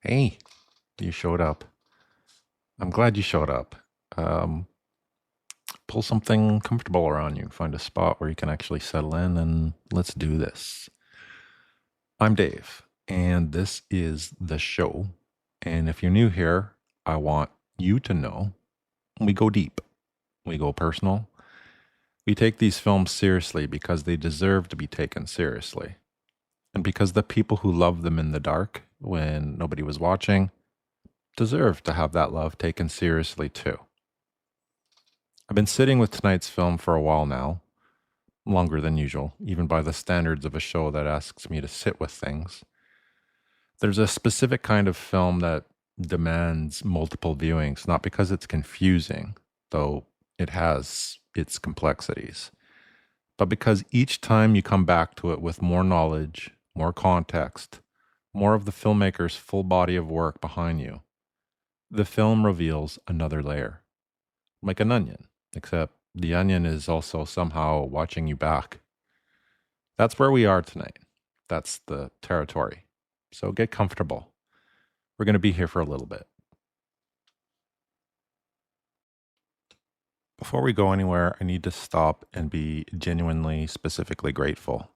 Hey, you showed up. I'm glad you showed up. Um, Pull something comfortable around you. Find a spot where you can actually settle in and let's do this. I'm Dave, and this is the show. And if you're new here, I want you to know we go deep, we go personal. We take these films seriously because they deserve to be taken seriously. And because the people who love them in the dark when nobody was watching deserve to have that love taken seriously too. I've been sitting with tonight's film for a while now, longer than usual, even by the standards of a show that asks me to sit with things. There's a specific kind of film that demands multiple viewings, not because it's confusing, though it has its complexities, but because each time you come back to it with more knowledge, more context, more of the filmmaker's full body of work behind you, the film reveals another layer, like an onion, except the onion is also somehow watching you back. That's where we are tonight. That's the territory. So get comfortable. We're going to be here for a little bit. Before we go anywhere, I need to stop and be genuinely, specifically grateful.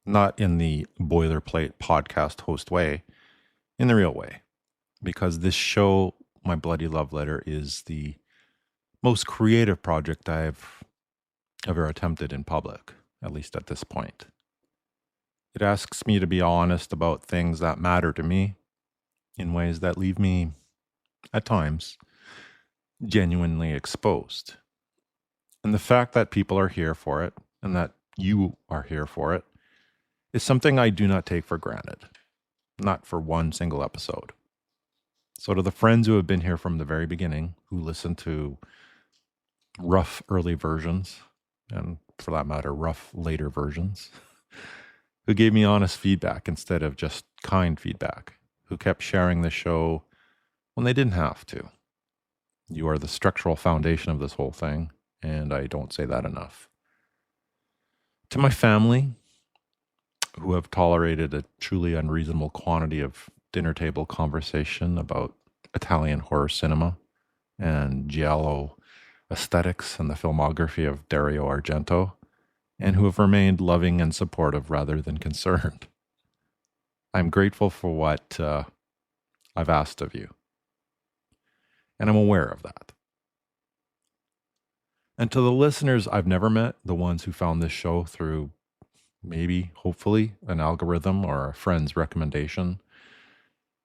Not in the boilerplate podcast host way, in the real way. Because this show, My Bloody Love Letter, is the most creative project I've ever attempted in public, at least at this point. It asks me to be honest about things that matter to me in ways that leave me, at times, genuinely exposed. And the fact that people are here for it and that you are here for it is something I do not take for granted, not for one single episode. So, to the friends who have been here from the very beginning, who listen to rough early versions, and for that matter, rough later versions, who gave me honest feedback instead of just kind feedback, who kept sharing the show when they didn't have to. You are the structural foundation of this whole thing, and I don't say that enough. To my family, who have tolerated a truly unreasonable quantity of dinner table conversation about Italian horror cinema and giallo aesthetics and the filmography of Dario Argento, and who have remained loving and supportive rather than concerned. I'm grateful for what I've asked of you, and I'm aware of that. And to the listeners I've never met, the ones who found this show through maybe, hopefully, an algorithm or a friend's recommendation,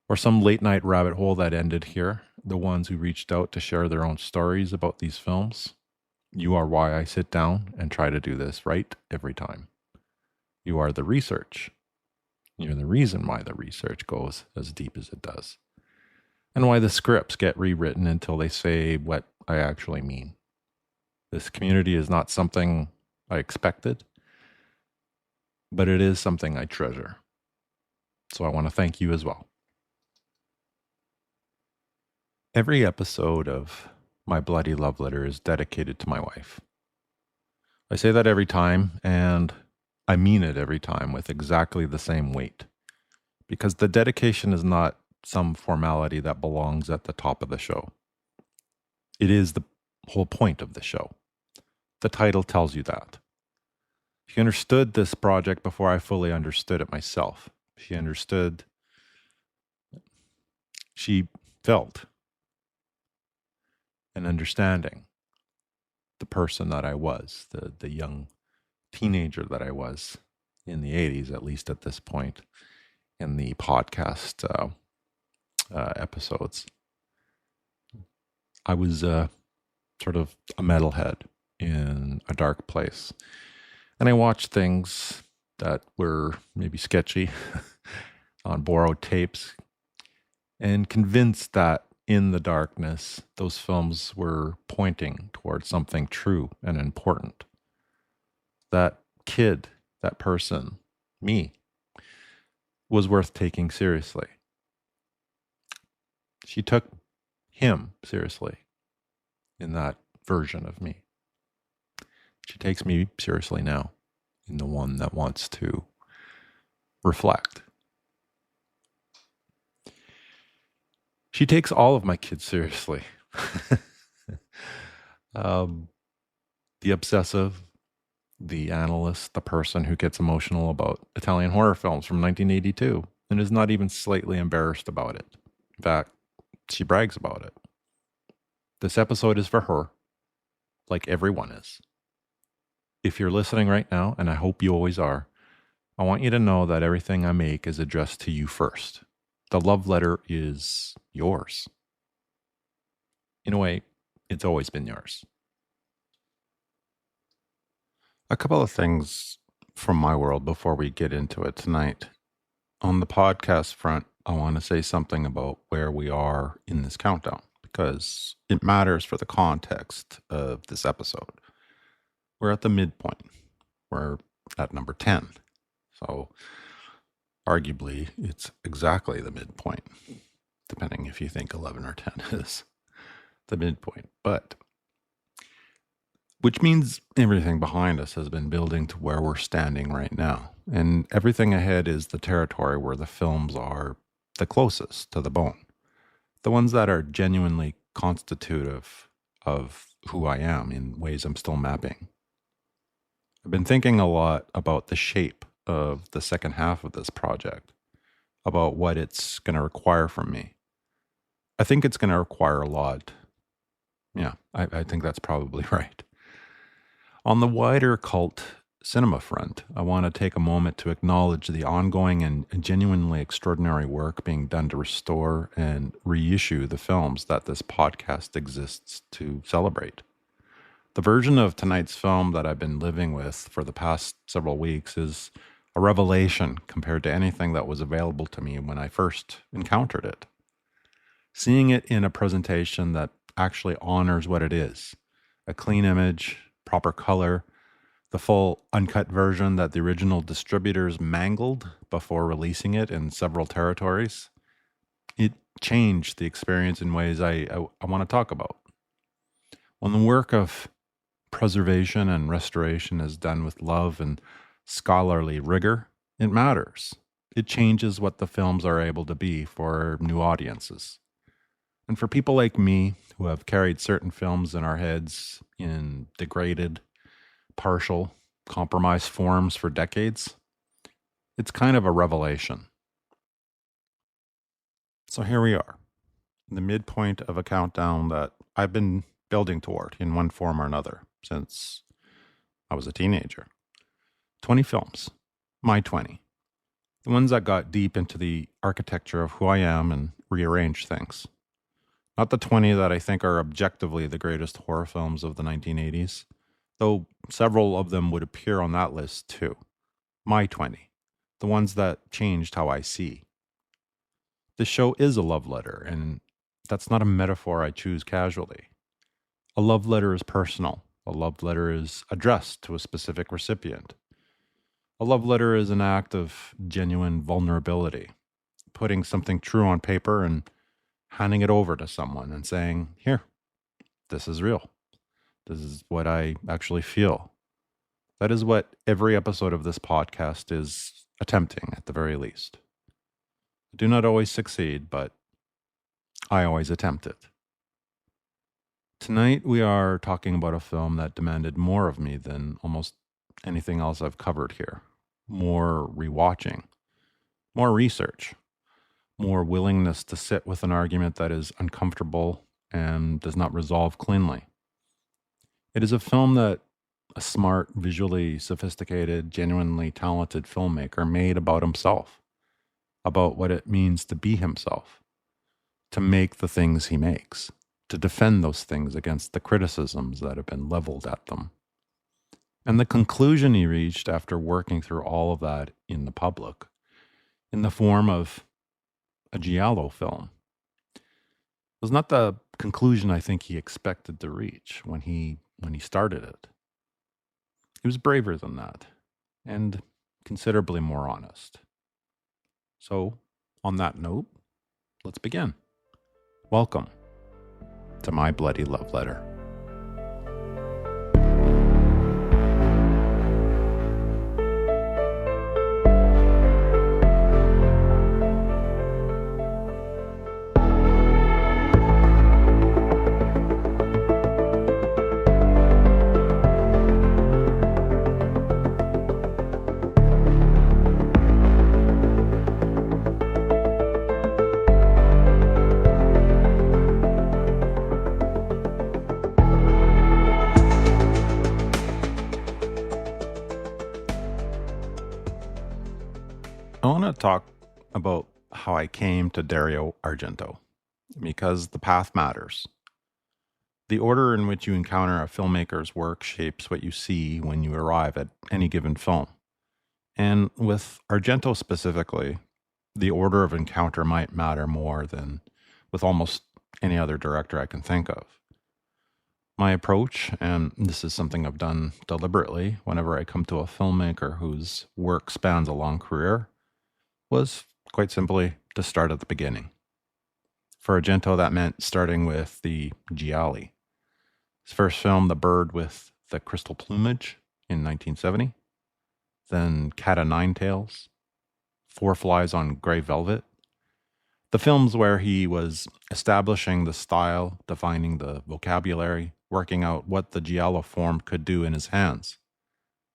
or some late night rabbit hole that ended here, the ones who reached out to share their own stories about these films, you are why I sit down and try to do this right every time. You are the research. You're the reason why the research goes as deep as it does, and why the scripts get rewritten until they say what I actually mean. This community is not something I expected, but it is something I treasure. So I want to thank you as well. Every episode of My Bloody Love Letter is dedicated to my wife. I say that every time, and I mean it every time with exactly the same weight, because the dedication is not some formality that belongs at the top of the show. It is the whole point of the show. The title tells you that. She understood this project before I fully understood it myself. She felt an understanding the person that I was, the young teenager that I was in the 80s, at least at this point in the podcast episodes. I was sort of a metalhead in a dark place. And I watched things that were maybe sketchy on borrowed tapes and convinced that in the darkness, those films were pointing towards something true and important. That kid, that person, me, was worth taking seriously. She took him seriously in that version of me. She takes me seriously now in the one that wants to reflect. She takes all of my kids seriously. The obsessive, the analyst, the person who gets emotional about Italian horror films from 1982 and is not even slightly embarrassed about it. In fact, she brags about it. This episode is for her, like everyone is. If you're listening right now, and I hope you always are, I want you to know that everything I make is addressed to you first. The love letter is yours. In a way, it's always been yours. A couple of things from my world before we get into it tonight. On the podcast front, I want to say something about where we are in this countdown because it matters for the context of this episode. We're at the midpoint. We're at number 10. So arguably, it's exactly the midpoint, depending if you think 11 or 10 is the midpoint. But which means everything behind us has been building to where we're standing right now. And everything ahead is the territory where the films are the closest to the bone. The ones that are genuinely constitutive of who I am in ways I'm still mapping. I've been thinking a lot about the shape of the second half of this project, about what it's going to require from me. I think it's going to require a lot. Yeah, I think that's probably right. On the wider cult cinema front, I want to take a moment to acknowledge the ongoing and genuinely extraordinary work being done to restore and reissue the films that this podcast exists to celebrate. The version of tonight's film that I've been living with for the past several weeks is a revelation compared to anything that was available to me when I first encountered it. Seeing it in a presentation that actually honors what it is, a clean image, proper color, the full uncut version that the original distributors mangled before releasing it in several territories, it changed the experience in ways I want to talk about. When the work of preservation and restoration is done with love and scholarly rigor, it matters. It changes what the films are able to be for new audiences. And for people like me who have carried certain films in our heads in degraded, partial, compromised forms for decades, it's kind of a revelation. So here we are, the midpoint of a countdown that I've been building toward in one form or another since I was a teenager. 20 films, my 20. The ones that got deep into the architecture of who I am and rearranged things. Not the 20 that I think are objectively the greatest horror films of the 1980s, though several of them would appear on that list too. My 20, the ones that changed how I see. This show is a love letter, and that's not a metaphor I choose casually. A love letter is personal. A love letter is addressed to a specific recipient. A love letter is an act of genuine vulnerability, putting something true on paper and handing it over to someone and saying, here, this is real. This is what I actually feel. That is what every episode of this podcast is attempting, at the very least. I do not always succeed, but I always attempt it. Tonight, we are talking about a film that demanded more of me than almost anything else I've covered here. More rewatching, more research, more willingness to sit with an argument that is uncomfortable and does not resolve cleanly. It is a film that a smart, visually sophisticated, genuinely talented filmmaker made about himself, about what it means to be himself, to make the things he makes, to defend those things against the criticisms that have been leveled at them. And the conclusion he reached after working through all of that in the public, in the form of a giallo film, was not the conclusion I think he expected to reach when he started it. He was braver than that, and considerably more honest. So, on that note, let's begin. Welcome to My Bloody Love Letter. talk about how I came to Dario Argento, because the path matters. The order in which you encounter a filmmaker's work shapes what you see when you arrive at any given film. And with Argento specifically, the order of encounter might matter more than with almost any other director I can think of. My approach, and this is something I've done deliberately whenever I come to a filmmaker whose work spans a long career, was quite simply to start at the beginning. For Argento, that meant starting with the giallo. His first film, The Bird with the Crystal Plumage, in 1970. Then Cat o' Nine Tails, Four Flies on Grey Velvet. The films where he was establishing the style, defining the vocabulary, working out what the giallo form could do in his hands.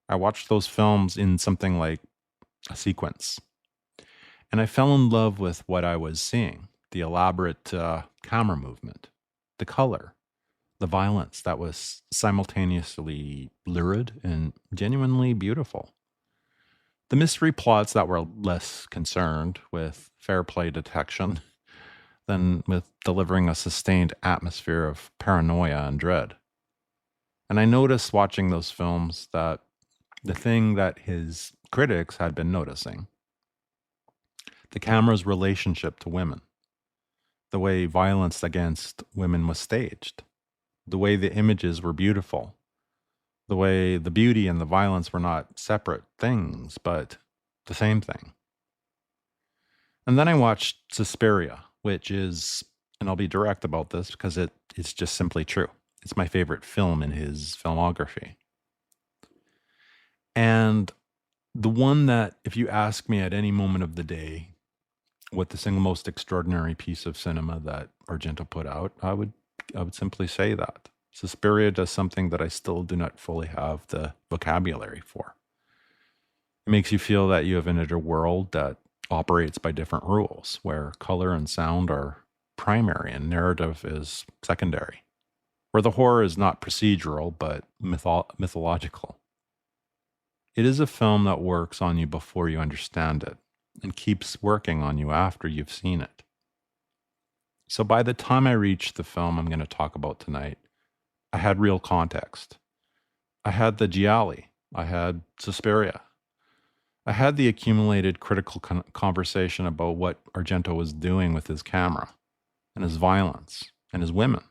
I watched those films in something like a sequence. And I fell in love with what I was seeing, the elaborate camera movement, the color, the violence that was simultaneously lurid and genuinely beautiful. The mystery plots that were less concerned with fair play detection than with delivering a sustained atmosphere of paranoia and dread. And I noticed watching those films that the thing that his critics had been noticing: the camera's relationship to women, the way violence against women was staged, the way the images were beautiful, the way the beauty and the violence were not separate things, but the same thing. And then I watched Suspiria, which is, and I'll be direct about this because it's just simply true. It's my favorite film in his filmography. And the one that, if you ask me at any moment of the day what the single most extraordinary piece of cinema that Argento put out, I would simply say that. Suspiria does something that I still do not fully have the vocabulary for. It makes you feel that you have entered a world that operates by different rules, where color and sound are primary and narrative is secondary, where the horror is not procedural but mythological. It is a film that works on you before you understand it and keeps working on you after you've seen it. So by the time I reached the film I'm going to talk about tonight, I had real context. I had the giallo. I had Suspiria. I had the accumulated critical conversation about what Argento was doing with his camera and his violence and his women.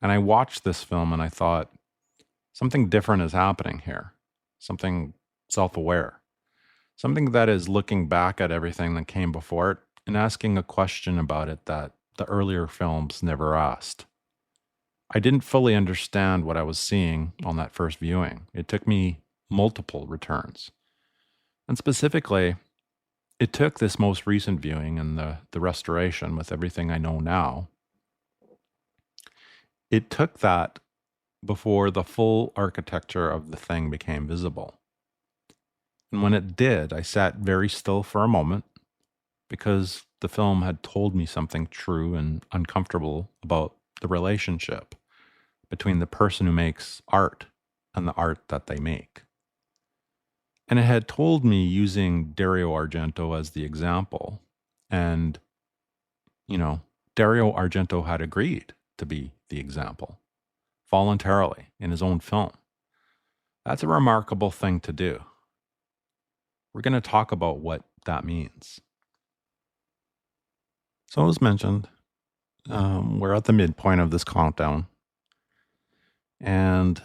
And I watched this film and I thought, something different is happening here. Something self-aware. Something that is looking back at everything that came before it and asking a question about it that the earlier films never asked. I didn't fully understand what I was seeing on that first viewing. It took me multiple returns. And specifically, it took this most recent viewing and the restoration with everything I know now. It took that before the full architecture of the thing became visible. And when it did, I sat very still for a moment because the film had told me something true and uncomfortable about the relationship between the person who makes art and the art that they make. And it had told me using Dario Argento as the example. And, Dario Argento had agreed to be the example voluntarily in his own film. That's a remarkable thing to do. We're going to talk about what that means. So as mentioned, we're at the midpoint of this countdown. And,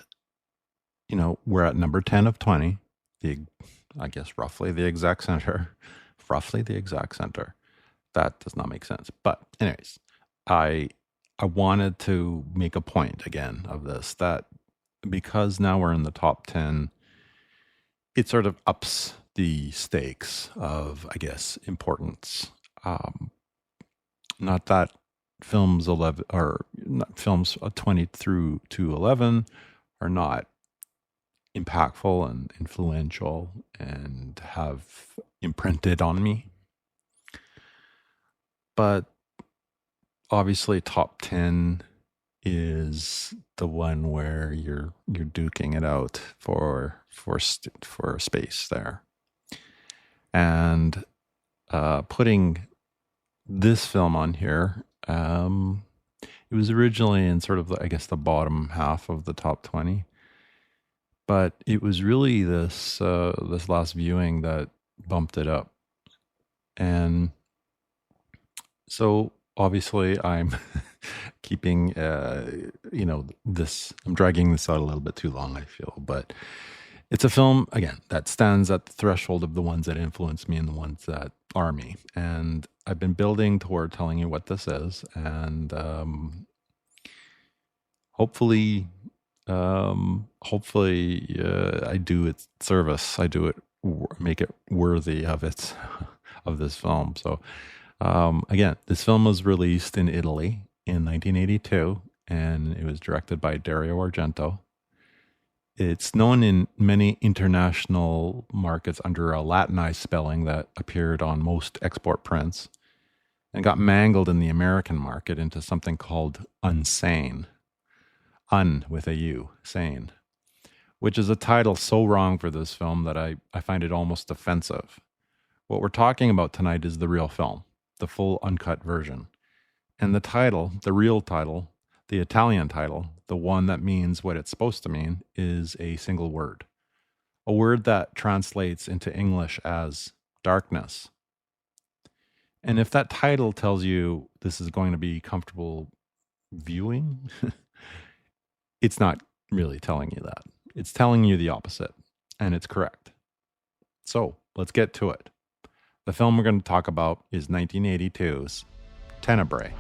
we're at number 10 of 20, roughly the exact center. That does not make sense. But anyways, I wanted to make a point again of this, that because now we're in the top 10, it sort of ups the stakes of, importance. Not that films 11 or not films 20 through to 11 are not impactful and influential and have imprinted on me, but obviously top 10 is the one where you're duking it out for space there. And putting this film on here. It was originally in sort of, I guess, the bottom half of the top 20. But it was really this last viewing that bumped it up. And so obviously I'm keeping, I'm dragging this out a little bit too long, I feel. But it's a film, again, that stands at the threshold of the ones that influence me and the ones that are me. And I've been building toward telling you what this is. And hopefully I do it service. I do it, make it worthy of its of this film. So again, this film was released in Italy in 1982, and it was directed by Dario Argento. It's known in many international markets under a Latinized spelling that appeared on most export prints and got mangled in the American market into something called Unsane. Un with a U, sane, which is a title so wrong for this film that I find it almost offensive. What we're talking about tonight is the real film, the full uncut version. And the title, the real title, the Italian title, the one that means what it's supposed to mean, is a single word. A word that translates into English as darkness. And if that title tells you this is going to be comfortable viewing, it's not really telling you that. It's telling you the opposite, and it's correct. So let's get to it. The film we're going to talk about is 1982's Tenebrae.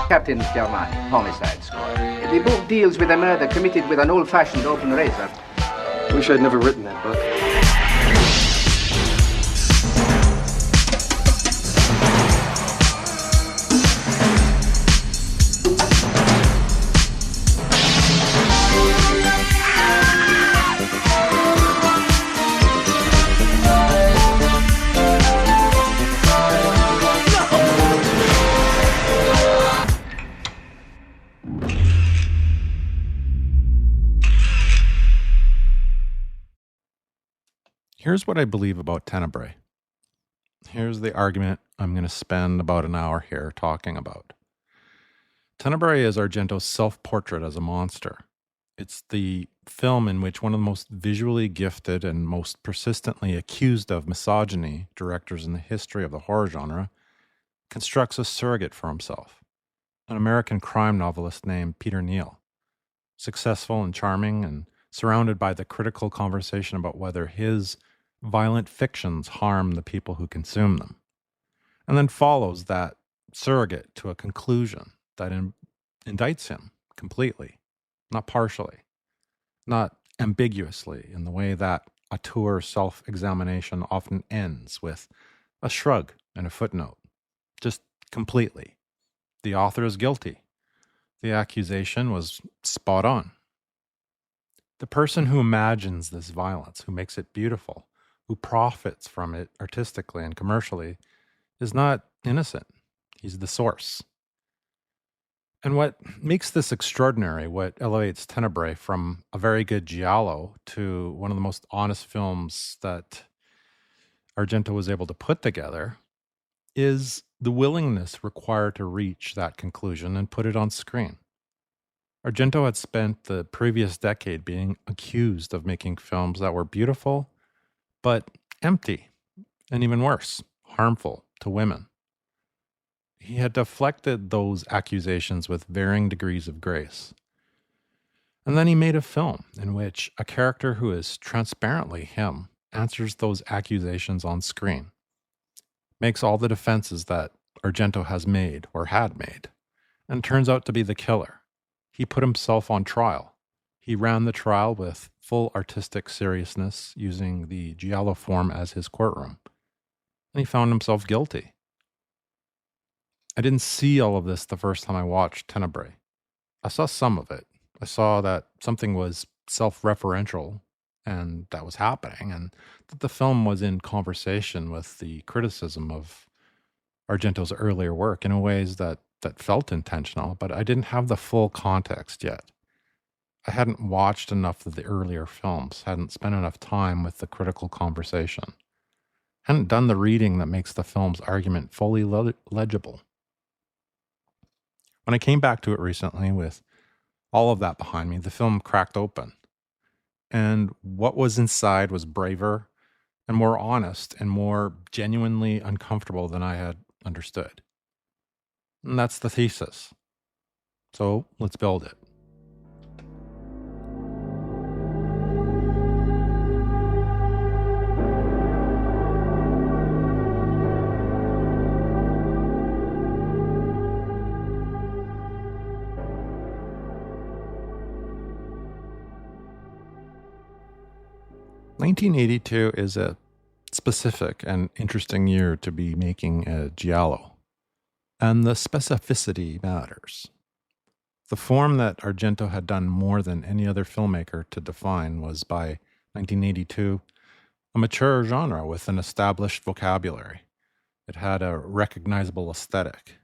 Captain Schiavone, Homicide Squad. The book deals with a murder committed with an old-fashioned open razor. Wish I'd never written that book. Here's what I believe about Tenebrae. Here's the argument I'm going to spend about an hour here talking about. Tenebrae is Argento's self-portrait as a monster. It's the film in which one of the most visually gifted and most persistently accused of misogyny directors in the history of the horror genre constructs a surrogate for himself, an American crime novelist named Peter Neal, successful and charming and surrounded by the critical conversation about whether his violent fictions harm the people who consume them, and then follows that surrogate to a conclusion that indicts him completely, not partially, not ambiguously in the way that auteur self-examination often ends with a shrug and a footnote, just completely. The author is guilty. The accusation was spot on. The person who imagines this violence, who makes it beautiful, who profits from it artistically and commercially, is not innocent. He's the source. And what makes this extraordinary, what elevates Tenebrae from a very good giallo to one of the most honest films that Argento was able to put together, is the willingness required to reach that conclusion and put it on screen. Argento had spent the previous decade being accused of making films that were beautiful, but empty, and even worse, harmful to women. He had deflected those accusations with varying degrees of grace. And then he made a film in which a character who is transparently him answers those accusations on screen, makes all the defenses that Argento has made or had made, and turns out to be the killer. He put himself on trial. He ran the trial with full artistic seriousness, using the giallo form as his courtroom. And he found himself guilty. I didn't see all of this the first time I watched Tenebrae. I saw some of it. I saw that something was self-referential and that was happening, and that the film was in conversation with the criticism of Argento's earlier work in ways that felt intentional, but I didn't have the full context yet. I hadn't watched enough of the earlier films, hadn't spent enough time with the critical conversation, hadn't done the reading that makes the film's argument fully legible. When I came back to it recently with all of that behind me, the film cracked open. And what was inside was braver and more honest and more genuinely uncomfortable than I had understood. And that's the thesis. So let's build it. (1982) is a specific and interesting year to be making a giallo, and the specificity matters. The form that Argento had done more than any other filmmaker to define was, by 1982, a mature genre with an established vocabulary. It had a recognizable aesthetic,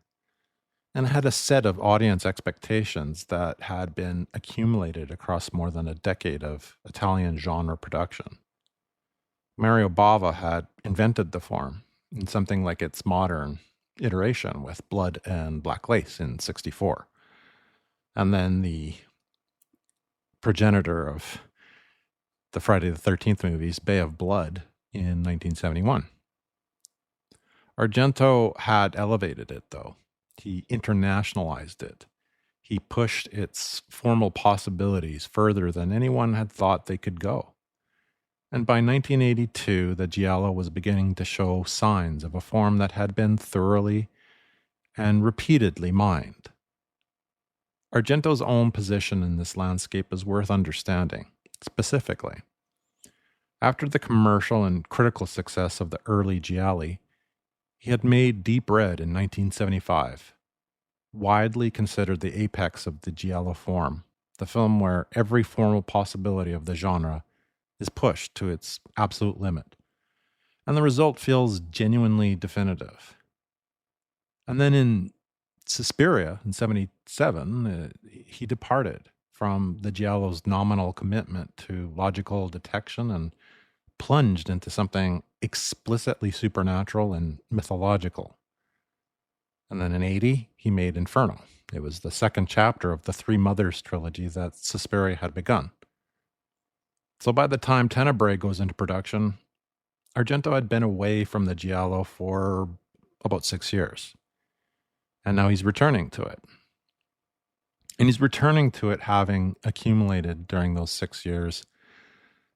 and it had a set of audience expectations that had been accumulated across more than a decade of Italian genre production. Mario Bava had invented the form in something like its modern iteration with Blood and Black Lace in '64. And then the progenitor of the Friday the 13th movies, Bay of Blood, in 1971. Argento had elevated it, though. He internationalized it. He pushed its formal possibilities further than anyone had thought they could go. And by 1982, the giallo was beginning to show signs of a form that had been thoroughly and repeatedly mined. Argento's own position in this landscape is worth understanding, specifically. After the commercial and critical success of the early gialli, he had made Deep Red in 1975, widely considered the apex of the giallo form, the film where every formal possibility of the genre is pushed to its absolute limit. And the result feels genuinely definitive. And then in Suspiria in '77, he departed from the giallo's nominal commitment to logical detection and plunged into something explicitly supernatural and mythological. And then in '80, he made Inferno. It was the second chapter of the Three Mothers trilogy that Suspiria had begun. So by the time Tenebrae goes into production, Argento had been away from the giallo for about 6 years. And now he's returning to it. And he's returning to it having accumulated during those 6 years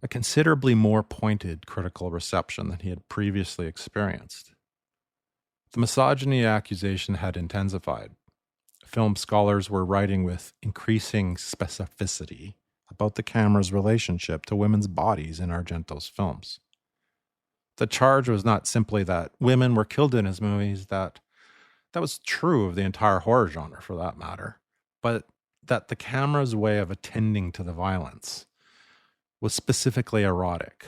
a considerably more pointed critical reception than he had previously experienced. The misogyny accusation had intensified. Film scholars were writing with increasing specificity about the camera's relationship to women's bodies in Argento's films. The charge was not simply that women were killed in his movies, that was true of the entire horror genre for that matter, but that the camera's way of attending to the violence was specifically erotic,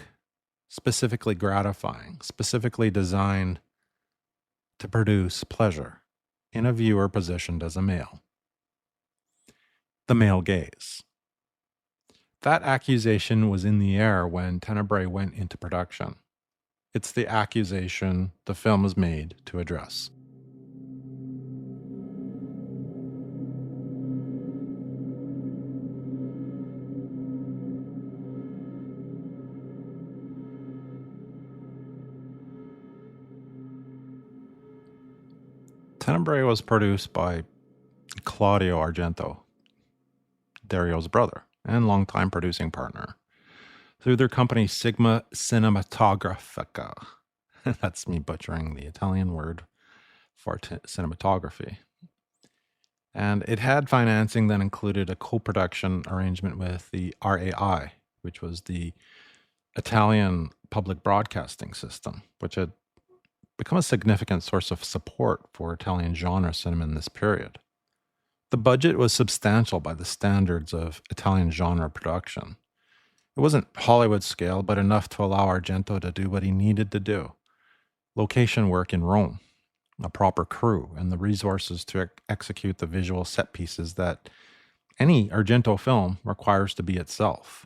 specifically gratifying, specifically designed to produce pleasure in a viewer positioned as a male. The male gaze. That accusation was in the air when Tenebrae went into production. It's the accusation the film was made to address. Tenebrae was produced by Claudio Argento, Dario's brother and longtime producing partner, through their company Sigma Cinematografica. That's me butchering the Italian word for cinematography. And it had financing that included a co-production arrangement with the RAI, which was the Italian public broadcasting system, which had become a significant source of support for Italian genre cinema in this period. The budget was substantial by the standards of Italian genre production. It wasn't Hollywood scale, but enough to allow Argento to do what he needed to do. Location work in Rome, a proper crew, and the resources to execute the visual set pieces that any Argento film requires to be itself.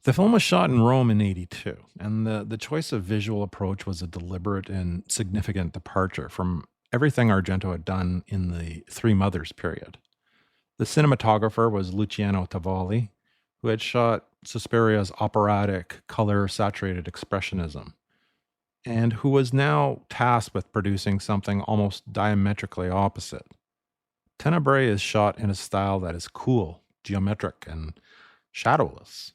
The film was shot in Rome in 82, and the choice of visual approach was a deliberate and significant departure from everything Argento had done in the Three Mothers period. The cinematographer was Luciano Tavolli, who had shot Suspiria's operatic, color-saturated expressionism, and who was now tasked with producing something almost diametrically opposite. Tenebrae is shot in a style that is cool, geometric, and shadowless.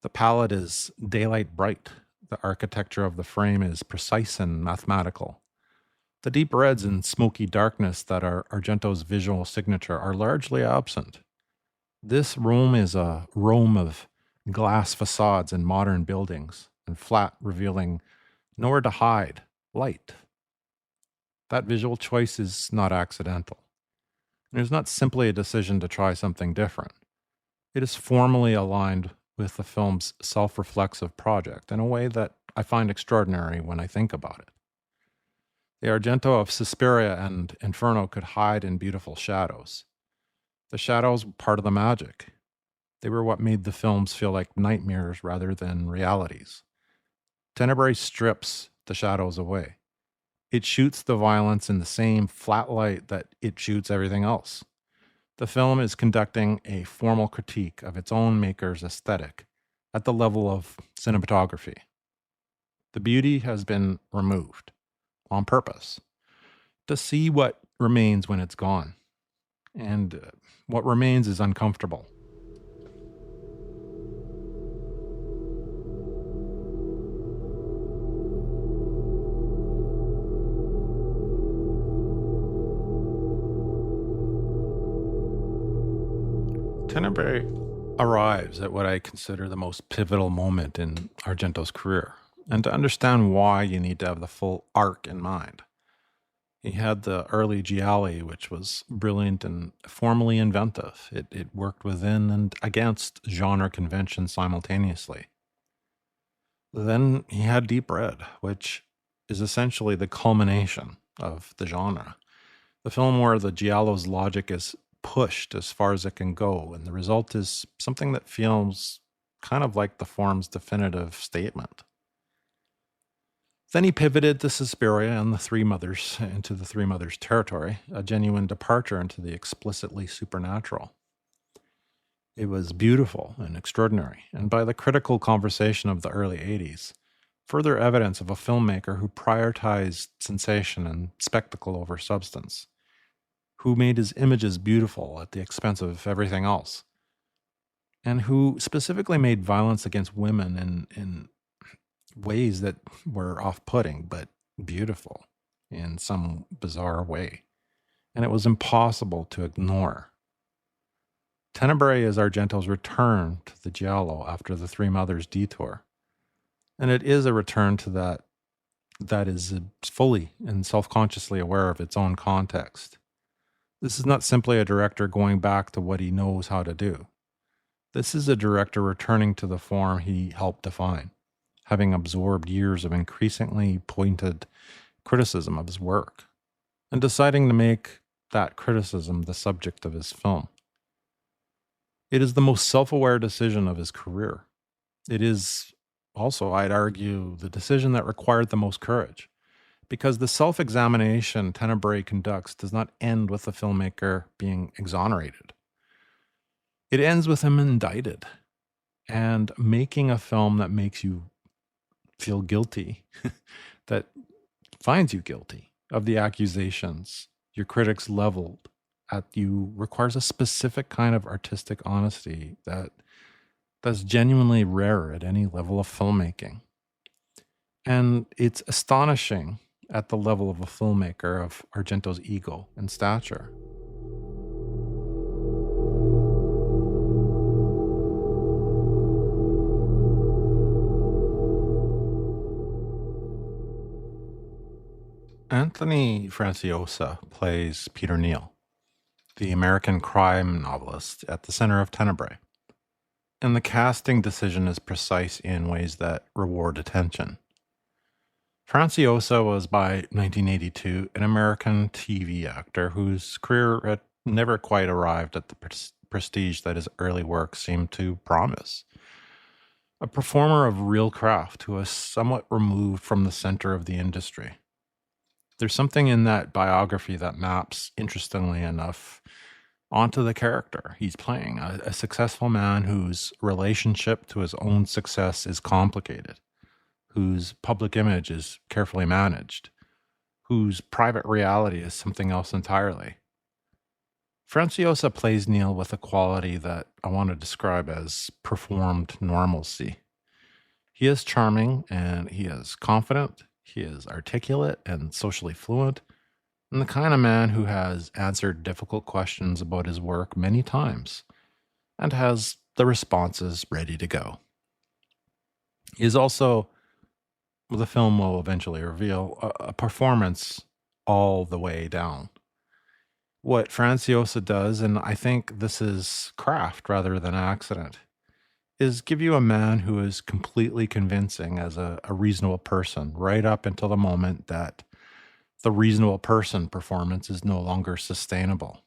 The palette is daylight bright. The architecture of the frame is precise and mathematical. The deep reds and smoky darkness that are Argento's visual signature are largely absent. This Rome is a Rome of glass facades and modern buildings, and flat, revealing nowhere to hide, light. That visual choice is not accidental. It is not simply a decision to try something different. It is formally aligned with the film's self-reflexive project in a way that I find extraordinary when I think about it. The Argento of Suspiria and Inferno could hide in beautiful shadows. The shadows were part of the magic. They were what made the films feel like nightmares rather than realities. Tenebrae strips the shadows away. It shoots the violence in the same flat light that it shoots everything else. The film is conducting a formal critique of its own maker's aesthetic at the level of cinematography. The beauty has been removed on purpose to see what remains when it's gone. And what remains is uncomfortable. Tenebrae arrives at what I consider the most pivotal moment in Argento's career. And to understand why, you need to have the full arc in mind. He had the early gialli, which was brilliant and formally inventive. It worked within and against genre convention simultaneously. Then he had deep red, which is essentially the culmination of the genre. The film where the giallo's logic is pushed as far as it can go, and the result is something that feels kind of like the form's definitive statement. Then he pivoted to Suspiria and the Three Mothers into the Three Mothers territory, a genuine departure into the explicitly supernatural. It was beautiful and extraordinary, and by the critical conversation of the early 80s, further evidence of a filmmaker who prioritized sensation and spectacle over substance, who made his images beautiful at the expense of everything else, and who specifically made violence against women in ways that were off-putting but beautiful in some bizarre way. And it was impossible to ignore. Tenebrae is Argento's return to the giallo after the Three Mothers detour. And it is a return to that is fully and self-consciously aware of its own context. This is not simply a director going back to what he knows how to do. This is a director returning to the form he helped define, having absorbed years of increasingly pointed criticism of his work, and deciding to make that criticism the subject of his film. It is the most self-aware decision of his career. It is also, I'd argue, the decision that required the most courage, because the self-examination Tenebrae conducts does not end with the filmmaker being exonerated. It ends with him indicted and making a film that makes you feel guilty, that finds you guilty of the accusations your critics leveled at you, requires a specific kind of artistic honesty that's genuinely rare at any level of filmmaking. And it's astonishing at the level of a filmmaker of Argento's ego and stature. Anthony Franciosa plays Peter Neal, the American crime novelist at the center of Tenebrae. And the casting decision is precise in ways that reward attention. Franciosa was by 1982 an American TV actor whose career had never quite arrived at the prestige that his early work seemed to promise. A performer of real craft who was somewhat removed from the center of the industry. There's something in that biography that maps, interestingly enough, onto the character he's playing, a successful man whose relationship to his own success is complicated, whose public image is carefully managed, whose private reality is something else entirely. Franciosa plays Neil with a quality that I want to describe as performed normalcy. He is charming and he is confident, he is articulate and socially fluent, and the kind of man who has answered difficult questions about his work many times and has the responses ready to go. He is also, the film will eventually reveal, a performance all the way down. What Franciosa does, and I think this is craft rather than accident, is give you a man who is completely convincing as a reasonable person, right up until the moment that the reasonable person performance is no longer sustainable.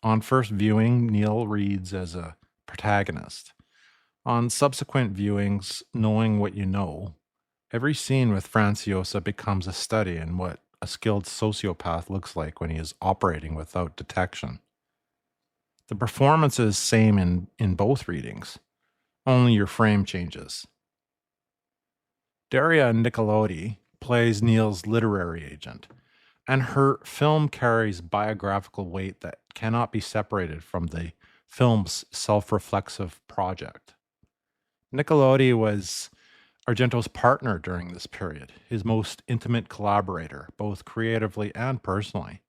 On first viewing, Neil reads as a protagonist. On subsequent viewings, knowing what you know, every scene with Franciosa becomes a study in what a skilled sociopath looks like when he is operating without detection. The performance is same in both readings, only your frame changes. Daria Nicolodi plays Neil's literary agent, and her film carries biographical weight that cannot be separated from the film's self-reflexive project. Nicolodi was Argento's partner during this period, his most intimate collaborator, both creatively and personally.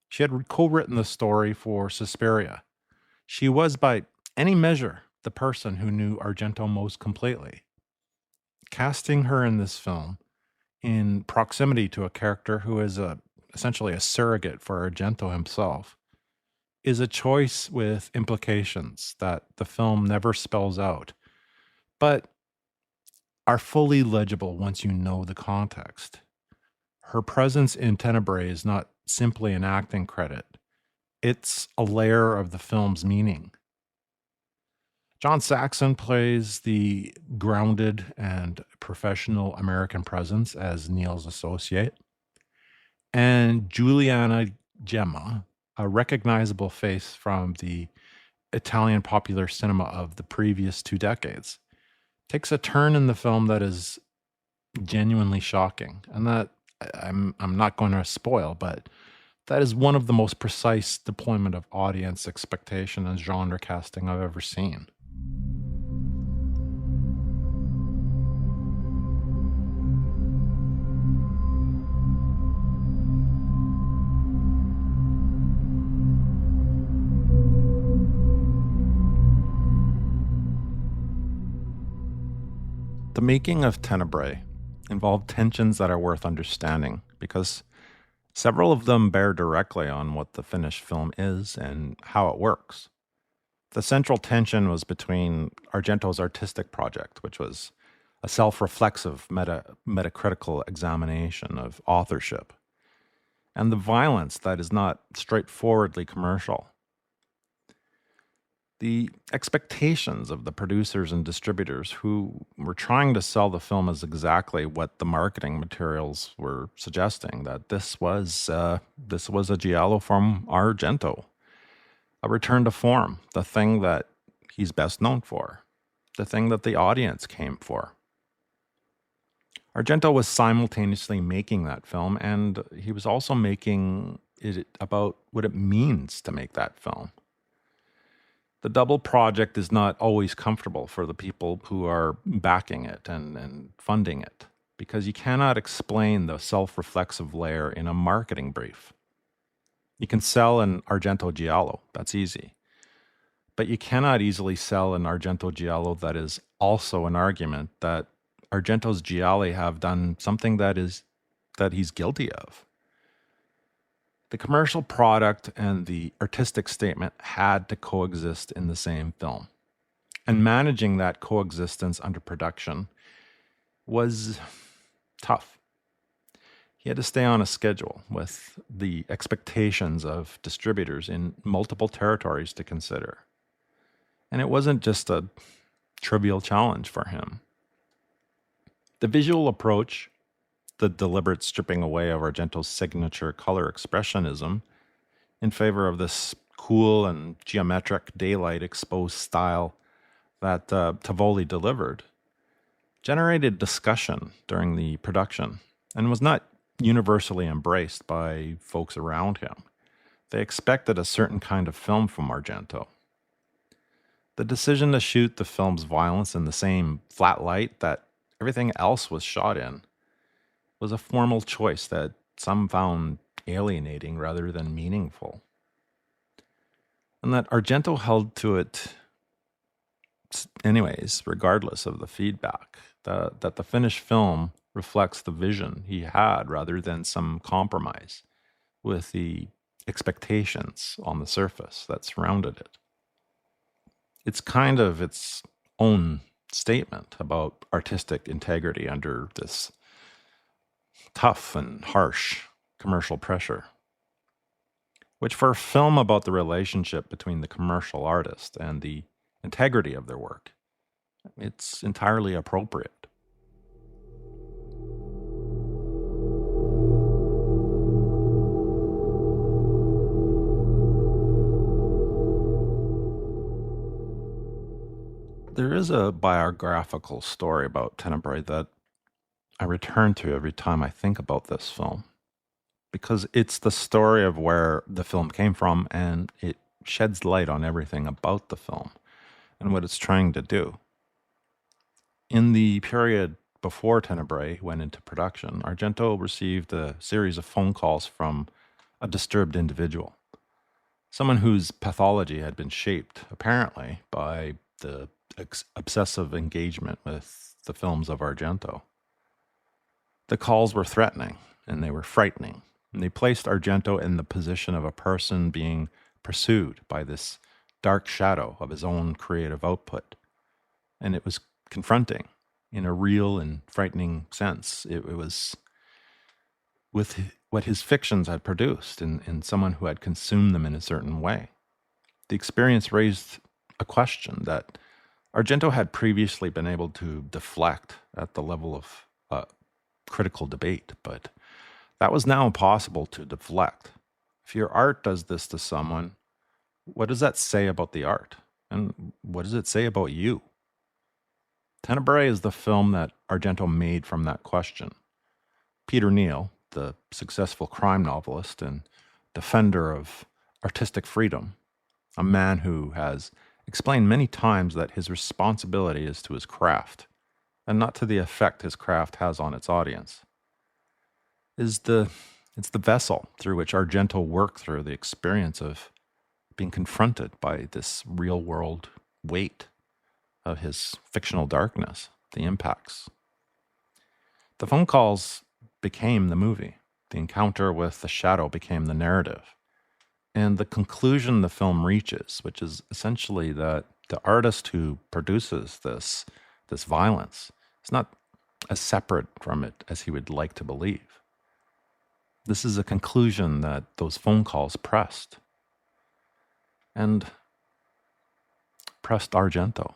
She had co-written the story for Suspiria. She was, by any measure, the person who knew Argento most completely. Casting her in this film, in proximity to a character who is essentially a surrogate for Argento himself, is a choice with implications that the film never spells out, but are fully legible once you know the context. Her presence in Tenebrae is not simply an acting credit. It's a layer of the film's meaning. John Saxon plays the grounded and professional American presence as Neil's associate. And Giuliana Gemma, a recognizable face from the Italian popular cinema of the previous 2 decades, takes a turn in the film that is genuinely shocking, and that I'm not going to spoil, but that is one of the most precise deployment of audience expectation and genre casting I've ever seen. The making of Tenebrae involved tensions that are worth understanding because several of them bear directly on what the finished film is and how it works. The central tension was between Argento's artistic project, which was a self-reflexive metacritical examination of authorship, and the violence that is not straightforwardly commercial. The expectations of the producers and distributors who were trying to sell the film as exactly what the marketing materials were suggesting, that this was a giallo from Argento, a return to form, the thing that he's best known for, the thing that the audience came for. Argento was simultaneously making that film, and he was also making it about what it means to make that film. The double project is not always comfortable for the people who are backing it and funding it, because you cannot explain the self-reflexive layer in a marketing brief. You can sell an Argento giallo, that's easy. But you cannot easily sell an Argento giallo that is also an argument that Argento's gialli have done something that he's guilty of. The commercial product and the artistic statement had to coexist in the same film. And managing that coexistence under production was tough. He had to stay on a schedule with the expectations of distributors in multiple territories to consider. And it wasn't just a trivial challenge for him. The visual approach, the deliberate stripping away of Argento's signature color expressionism in favor of this cool and geometric daylight exposed style that Tivoli delivered, generated discussion during the production and was not universally embraced by folks around him. They expected a certain kind of film from Argento. The decision to shoot the film's violence in the same flat light that everything else was shot in was a formal choice that some found alienating rather than meaningful. And that Argento held to it anyways, regardless of the feedback, that the finished film reflects the vision he had rather than some compromise with the expectations on the surface that surrounded it. It's kind of its own statement about artistic integrity under this tough and harsh commercial pressure, which for a film about the relationship between the commercial artist and the integrity of their work, it's entirely appropriate. There is a biographical story about Tenebrae that I return to every time I think about this film, because it's the story of where the film came from, and it sheds light on everything about the film and what it's trying to do. In the period before Tenebrae went into production, Argento received a series of phone calls from a disturbed individual, someone whose pathology had been shaped, apparently, by the obsessive engagement with the films of Argento. The calls were threatening, and they were frightening, and they placed Argento in the position of a person being pursued by this dark shadow of his own creative output. And it was confronting in a real and frightening sense. It was with what his fictions had produced in someone who had consumed them in a certain way. The experience raised a question that Argento had previously been able to deflect at the level of critical debate, but that was now impossible to deflect. If your art does this to someone, what does that say about the art? And what does it say about you? Tenebrae is the film that Argento made from that question. Peter Neal, the successful crime novelist and defender of artistic freedom, a man who has explained many times that his responsibility is to his craft and not to the effect his craft has on its audience, it's the vessel through which Argento worked through the experience of being confronted by this real-world weight of his fictional darkness, the impacts. The phone calls became the movie. The encounter with the shadow became the narrative. And the conclusion the film reaches, which is essentially that the artist who produces this violence is not as separate from it as he would like to believe. This is a conclusion that those phone calls pressed. And pressed Argento.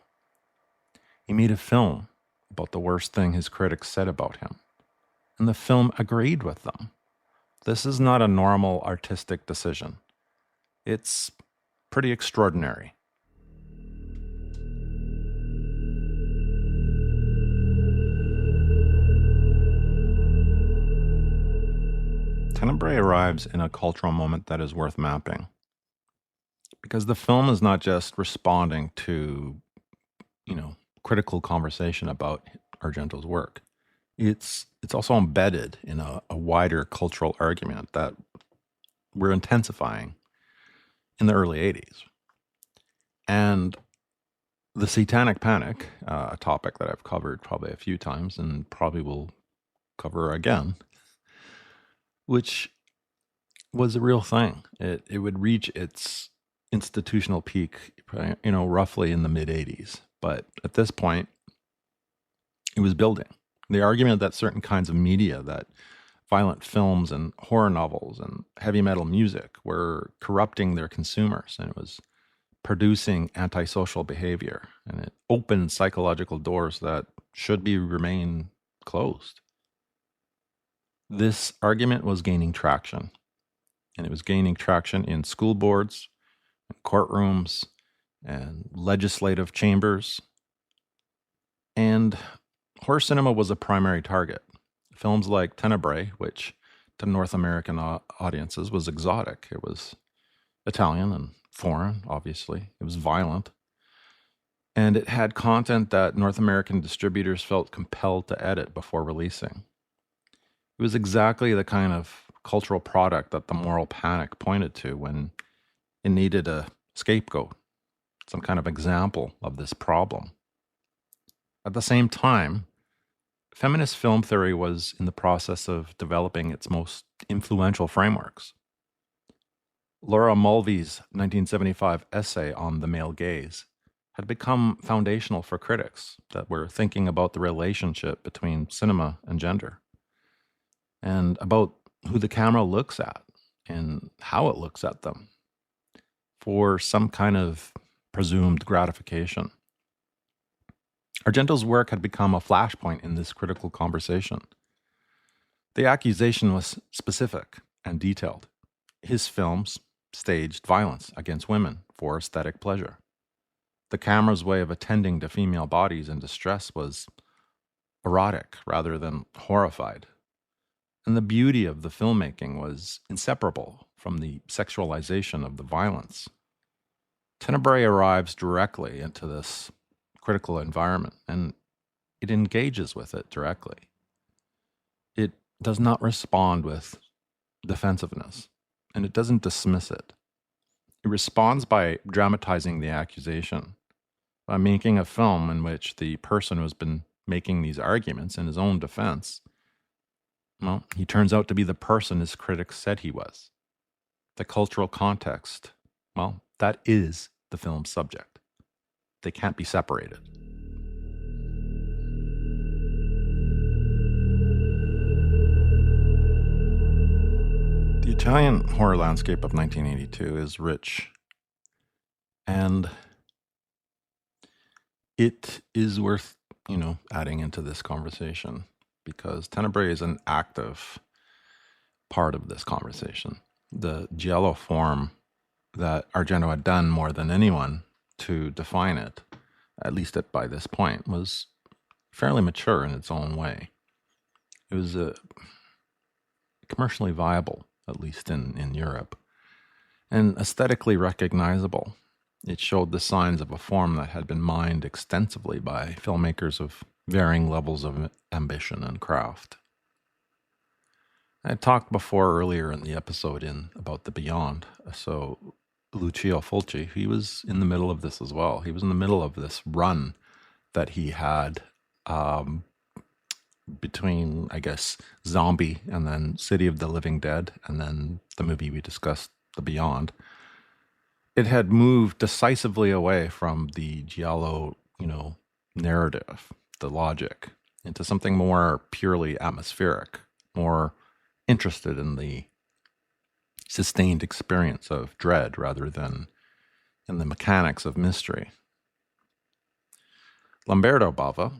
He made a film about the worst thing his critics said about him. And the film agreed with them. This is not a normal artistic decision. It's pretty extraordinary. Tenebrae arrives in a cultural moment that is worth mapping, because the film is not just responding to, critical conversation about Argento's work. It's also embedded in a wider cultural argument that we're intensifying in the early 80s. And the Satanic Panic, a topic that I've covered probably a few times and probably will cover again, which was a real thing. It would reach its institutional peak, roughly in the mid-80s. But at this point, it was building. The argument that certain kinds of media that violent films and horror novels and heavy metal music were corrupting their consumers, and it was producing antisocial behavior, and it opened psychological doors that should be remain closed. This argument was gaining traction, and it was gaining traction in school boards, and courtrooms, and legislative chambers. And horror cinema was a primary target. Films like Tenebrae, which to North American audiences was exotic. It was Italian and foreign, obviously. It was violent. And it had content that North American distributors felt compelled to edit before releasing. It was exactly the kind of cultural product that the moral panic pointed to when it needed a scapegoat, some kind of example of this problem. At the same time, feminist film theory was in the process of developing its most influential frameworks. Laura Mulvey's 1975 essay on the male gaze had become foundational for critics that were thinking about the relationship between cinema and gender, and about who the camera looks at and how it looks at them for some kind of presumed gratification. Argento's work had become a flashpoint in this critical conversation. The accusation was specific and detailed. His films staged violence against women for aesthetic pleasure. The camera's way of attending to female bodies in distress was erotic rather than horrified. And the beauty of the filmmaking was inseparable from the sexualization of the violence. Tenebrae arrives directly into this critical environment, and it engages with it directly. It does not respond with defensiveness, and it doesn't dismiss it. It responds by dramatizing the accusation, by making a film in which the person who has been making these arguments in his own defense, well, he turns out to be the person his critics said he was. The cultural context, well, that is the film's subject. They can't be separated. The Italian horror landscape of 1982 is rich, and it is worth, adding into this conversation, because Tenebrae is an active part of this conversation. The giallo form that Argento had done more than anyone to define it, at least by this point, was fairly mature in its own way. It was commercially viable, at least in Europe, and aesthetically recognizable. It showed the signs of a form that had been mined extensively by filmmakers of varying levels of ambition and craft. I had talked before earlier in the episode about the Beyond, so Lucio Fulci, he was in the middle of this as well. He was in the middle of this run that he had between, I guess, Zombie and then City of the Living Dead, and then the movie we discussed, The Beyond. It had moved decisively away from the giallo, narrative, the logic, into something more purely atmospheric, more interested in the sustained experience of dread rather than in the mechanics of mystery. Lamberto Bava,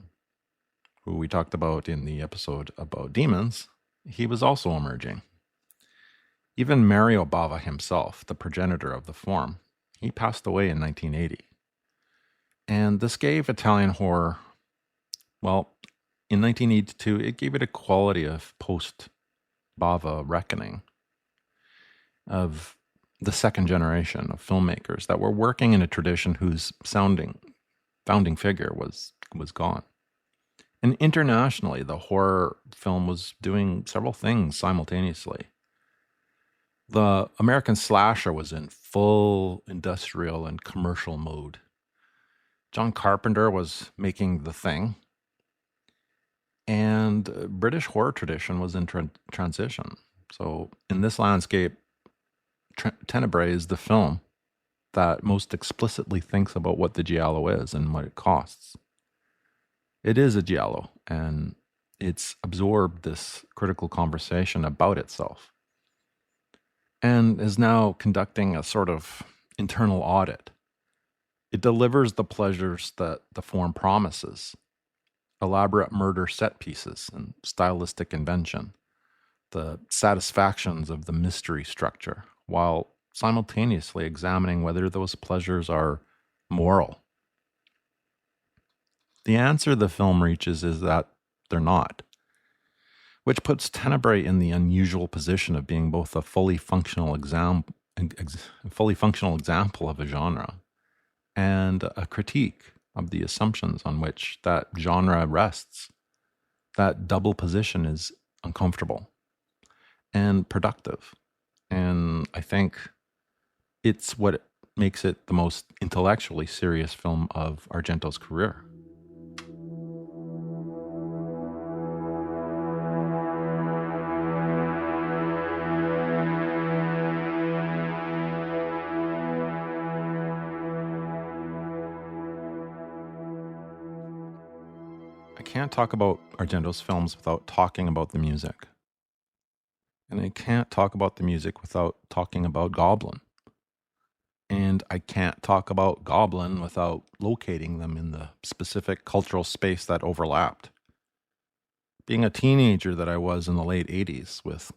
who we talked about in the episode about demons, he was also emerging. Even Mario Bava himself, the progenitor of the form, he passed away in 1980. And this gave Italian horror, well, in 1982, it gave it a quality of post-Bava reckoning, of the second generation of filmmakers that were working in a tradition whose founding figure was gone. And internationally, the horror film was doing several things simultaneously. The American slasher was in full industrial and commercial mode. John Carpenter was making The Thing, and British horror tradition was in transition. So in this landscape, Tenebrae is the film that most explicitly thinks about what the giallo is and what it costs. It is a giallo, and it's absorbed this critical conversation about itself and is now conducting a sort of internal audit. It delivers the pleasures that the form promises: elaborate murder set pieces and stylistic invention, the satisfactions of the mystery structure, while simultaneously examining whether those pleasures are moral. The answer the film reaches is that they're not, which puts Tenebrae in the unusual position of being both a fully functional example of a genre and a critique of the assumptions on which that genre rests. That double position is uncomfortable and productive. And I think it's what makes it the most intellectually serious film of Argento's career. I can't talk about Argento's films without talking about the music. And I can't talk about the music without talking about Goblin. And I can't talk about Goblin without locating them in the specific cultural space that overlapped. Being a teenager that I was in the late 80s with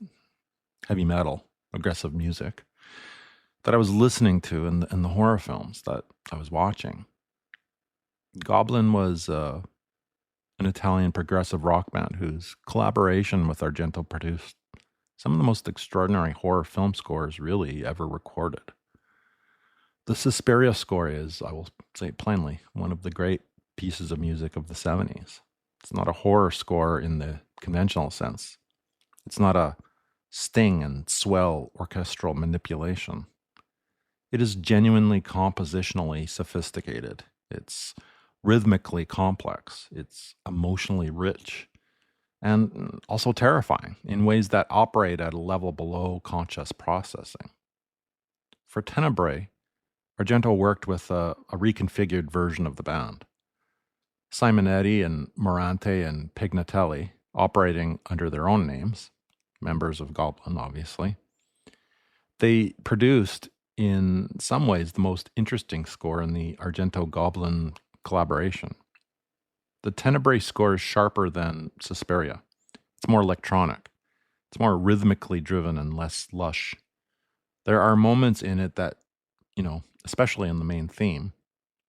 heavy metal, aggressive music, that I was listening to in the horror films that I was watching, Goblin was an Italian progressive rock band whose collaboration with Argento produced some of the most extraordinary horror film scores really ever recorded. The Suspiria score is, I will say plainly, one of the great pieces of music of the 70s. It's not a horror score in the conventional sense. It's not a sting and swell orchestral manipulation. It is genuinely compositionally sophisticated. It's rhythmically complex. It's emotionally rich, and also terrifying in ways that operate at a level below conscious processing. For Tenebrae, Argento worked with a reconfigured version of the band. Simonetti and Morante and Pignatelli, operating under their own names, members of Goblin, obviously, they produced, in some ways, the most interesting score in the Argento-Goblin collaboration. The Tenebrae score is sharper than Suspiria. It's more electronic. It's more rhythmically driven and less lush. There are moments in it that, especially in the main theme,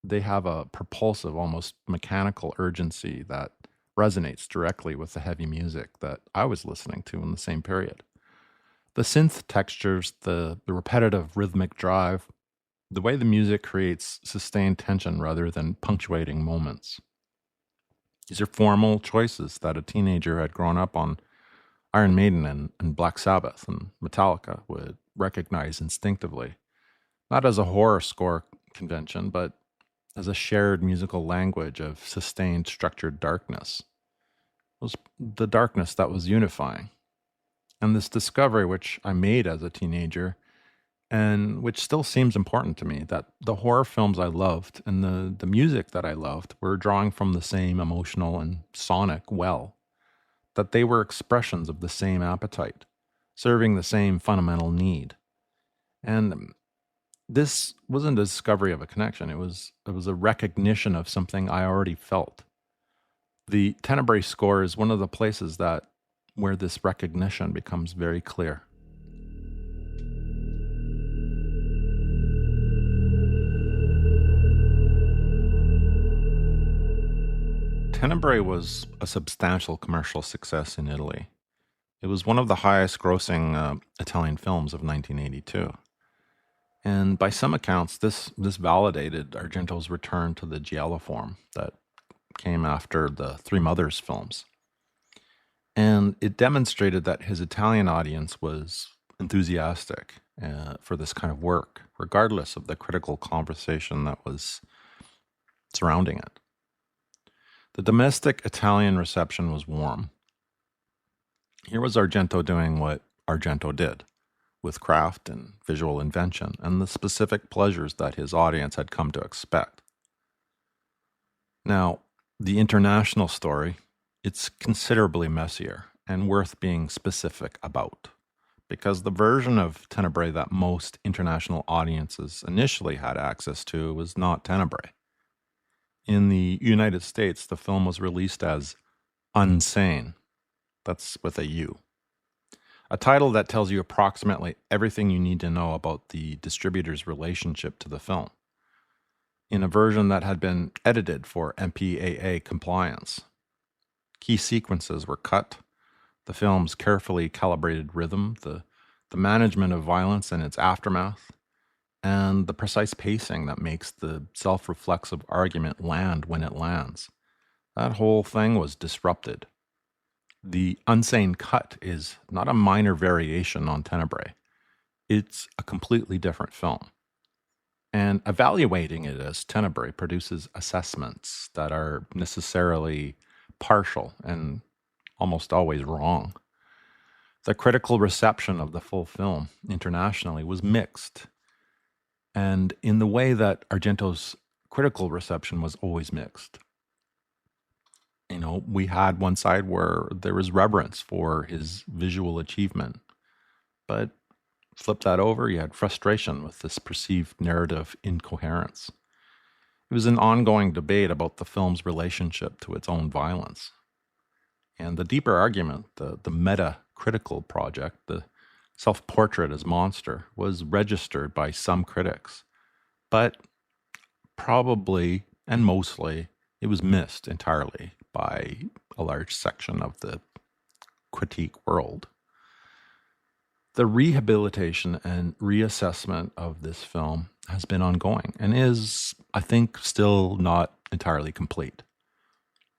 they have a propulsive, almost mechanical urgency that resonates directly with the heavy music that I was listening to in the same period. The synth textures, the repetitive rhythmic drive, the way the music creates sustained tension rather than punctuating moments. These are formal choices that a teenager had grown up on Iron Maiden and Black Sabbath and Metallica would recognize instinctively, not as a horror score convention, but as a shared musical language of sustained structured darkness. It was the darkness that was unifying. And this discovery, which I made as a teenager, and which still seems important to me, that the horror films I loved and the music that I loved were drawing from the same emotional and sonic well, that they were expressions of the same appetite, serving the same fundamental need. And this wasn't a discovery of a connection. It was a recognition of something I already felt. The Tenebrae score is one of the places where this recognition becomes very clear. Tenebrae was a substantial commercial success in Italy. It was one of the highest grossing Italian films of 1982. And by some accounts, this validated Argento's return to the giallo form that came after the Three Mothers films. And it demonstrated that his Italian audience was enthusiastic for this kind of work, regardless of the critical conversation that was surrounding it. The domestic Italian reception was warm. Here was Argento doing what Argento did, with craft and visual invention and the specific pleasures that his audience had come to expect. Now, the international story it's considerably messier and worth being specific about, because the version of Tenebrae that most international audiences initially had access to was not Tenebrae. In the United States, the film was released as Unsane. That's with a U. A title that tells you approximately everything you need to know about the distributor's relationship to the film, in a version that had been edited for MPAA compliance. Key sequences were cut, the film's carefully calibrated rhythm, the management of violence and its aftermath, and the precise pacing that makes the self-reflexive argument land when it lands. That whole thing was disrupted. The Unsane cut is not a minor variation on Tenebrae. It's a completely different film. And evaluating it as Tenebrae produces assessments that are necessarily partial and almost always wrong. The critical reception of the full film internationally was mixed, and in the way that Argento's critical reception was always mixed. You know, we had one side where there was reverence for his visual achievement, but flip that over, you had frustration with this perceived narrative incoherence. It was an ongoing debate about the film's relationship to its own violence. And the deeper argument, the meta-critical project, the self-portrait as monster, was registered by some critics. But probably, and mostly, it was missed entirely by a large section of the critique world. The rehabilitation and reassessment of this film has been ongoing and is, I think, still not entirely complete.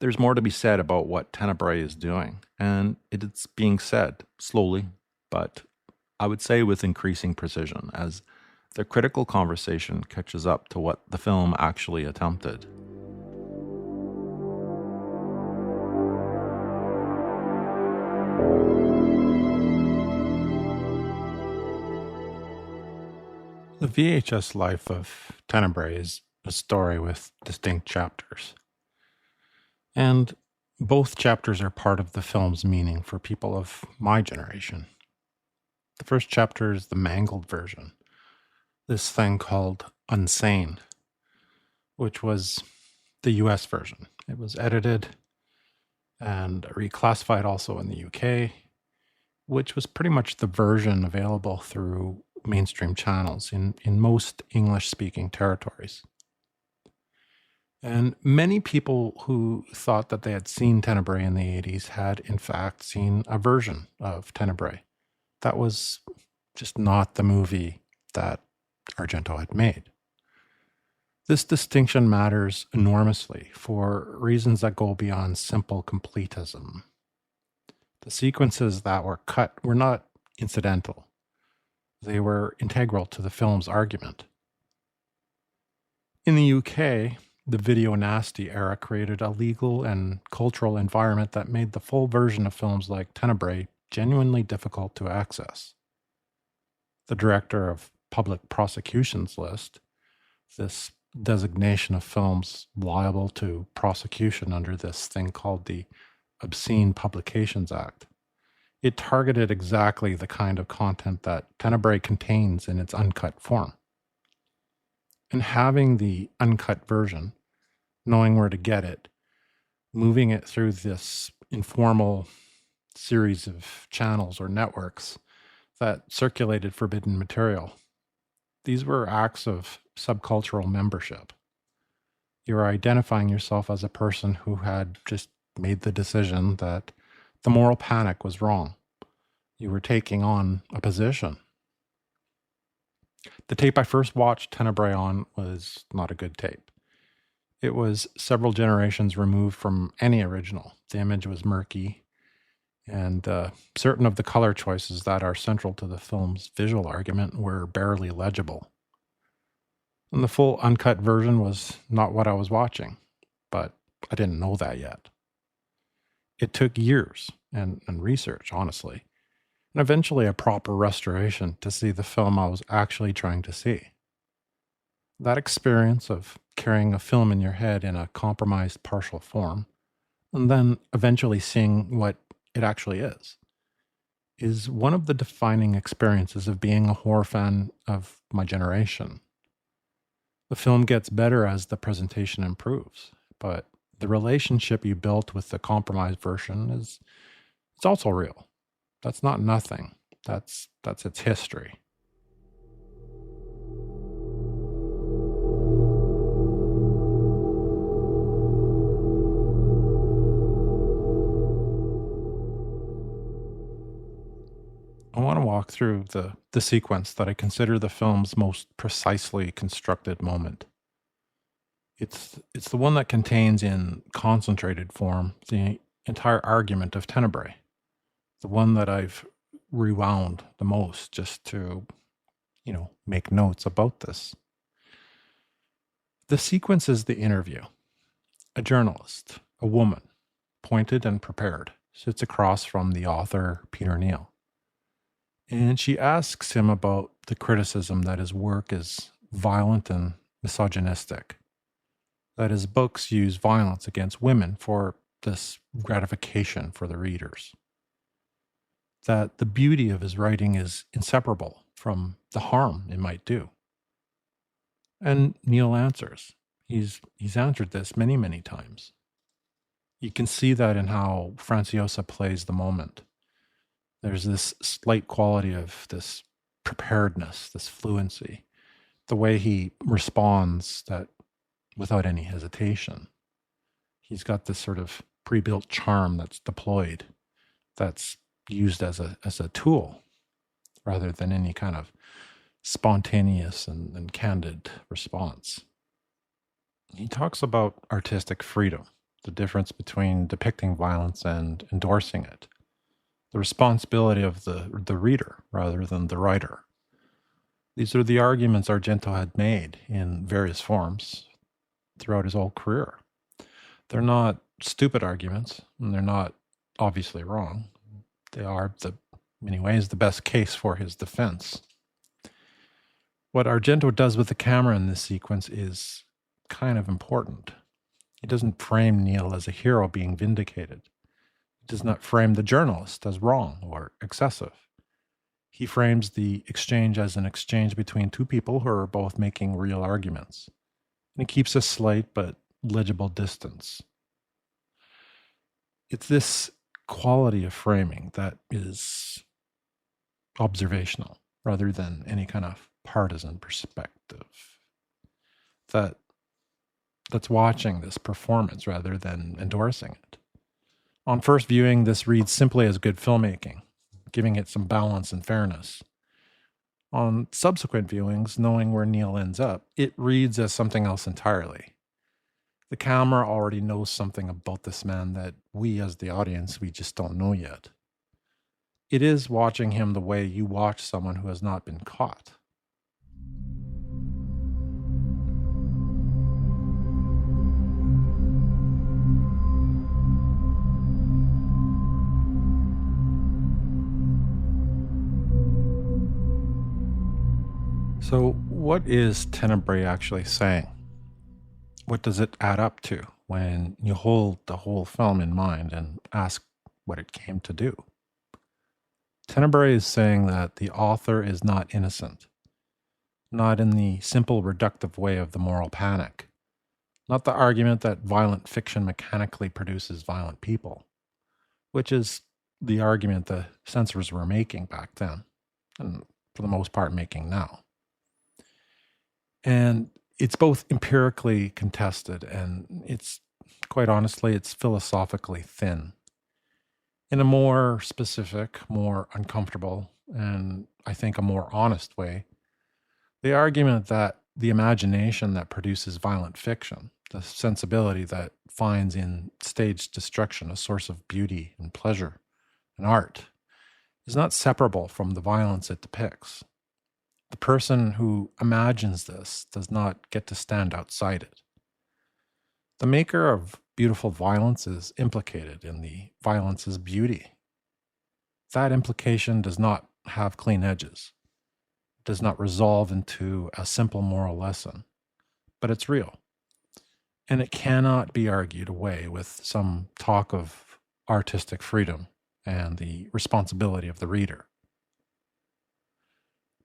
There's more to be said about what Tenebrae is doing, and it's being said slowly, but I would say with increasing precision as the critical conversation catches up to what the film actually attempted. The VHS life of Tenebrae is a story with distinct chapters. And both chapters are part of the film's meaning for people of my generation. The first chapter is the mangled version, this thing called Unsane, which was the US version. It was edited and reclassified also in the UK, which was pretty much the version available through mainstream channels in most English-speaking territories. And many people who thought that they had seen Tenebrae in the 80s had, in fact, seen a version of Tenebrae. That was just not the movie that Argento had made. This distinction matters enormously for reasons that go beyond simple completism. The sequences that were cut were not incidental. They were integral to the film's argument. In the UK, the video nasty era created a legal and cultural environment that made the full version of films like Tenebrae genuinely difficult to access. The director of Public Prosecutions List, this designation of films liable to prosecution under this thing called the Obscene Publications Act, it targeted exactly the kind of content that Tenebrae contains in its uncut form. And having the uncut version, knowing where to get it, moving it through this informal series of channels or networks that circulated forbidden material, these were acts of subcultural membership. You were identifying yourself as a person who had just made the decision that the moral panic was wrong. You were taking on a position. The tape I first watched Tenebrae on was not a good tape. It was several generations removed from any original. The image was murky, and certain of the color choices that are central to the film's visual argument were barely legible. And the full uncut version was not what I was watching, but I didn't know that yet. It took years and research, honestly, and eventually a proper restoration to see the film I was actually trying to see. That experience of carrying a film in your head in a compromised partial form, and then eventually seeing what it actually is one of the defining experiences of being a horror fan of my generation. The film gets better as the presentation improves, but the relationship you built with the compromised version is it's also real. That's not nothing. That's its history. I want to walk through the sequence that I consider the film's most precisely constructed moment. It's the one that contains in concentrated form the entire argument of Tenebrae, the one that I've rewound the most just to, make notes about this. The sequence is the interview. A journalist, a woman, pointed and prepared, sits across from the author, Peter Neal. And she asks him about the criticism that his work is violent and misogynistic, that his books use violence against women for this gratification for the readers, that the beauty of his writing is inseparable from the harm it might do. And Neil answers. He's answered this many, many times. You can see that in how Franciosa plays the moment. There's this slight quality of this preparedness, this fluency, the way he responds that without any hesitation. He's got this sort of pre-built charm that's deployed, that's used as a tool rather than any kind of spontaneous and candid response. He talks about artistic freedom, the difference between depicting violence and endorsing it, the responsibility of the reader rather than the writer. These are the arguments Argento had made in various forms throughout his whole career. They're not stupid arguments, and they're not obviously wrong. They are, in many ways, the best case for his defense. What Argento does with the camera in this sequence is kind of important. He doesn't frame Neil as a hero being vindicated. He does not frame the journalist as wrong or excessive. He frames the exchange as an exchange between two people who are both making real arguments. And he keeps a slight but legible distance. It's this quality of framing that is observational rather than any kind of partisan perspective. That's watching this performance rather than endorsing it. On first viewing, this reads simply as good filmmaking, giving it some balance and fairness. On subsequent viewings, knowing where Neil ends up, it reads as something else entirely. The camera already knows something about this man that we as the audience, we just don't know yet. It is watching him the way you watch someone who has not been caught. So, what is Tenebrae actually saying? What does it add up to when you hold the whole film in mind and ask what it came to do? Tenebrae is saying that the author is not innocent, not in the simple reductive way of the moral panic, not the argument that violent fiction mechanically produces violent people, which is the argument the censors were making back then, and for the most part making now. And it's both empirically contested and it's, quite honestly, it's philosophically thin. In a more specific, more uncomfortable, and I think a more honest way, the argument that the imagination that produces violent fiction, the sensibility that finds in staged destruction a source of beauty and pleasure and art, is not separable from the violence it depicts. The person who imagines this does not get to stand outside it. The maker of beautiful violence is implicated in the violence's beauty. That implication does not have clean edges. It does not resolve into a simple moral lesson, but it's real. And it cannot be argued away with some talk of artistic freedom and the responsibility of the reader.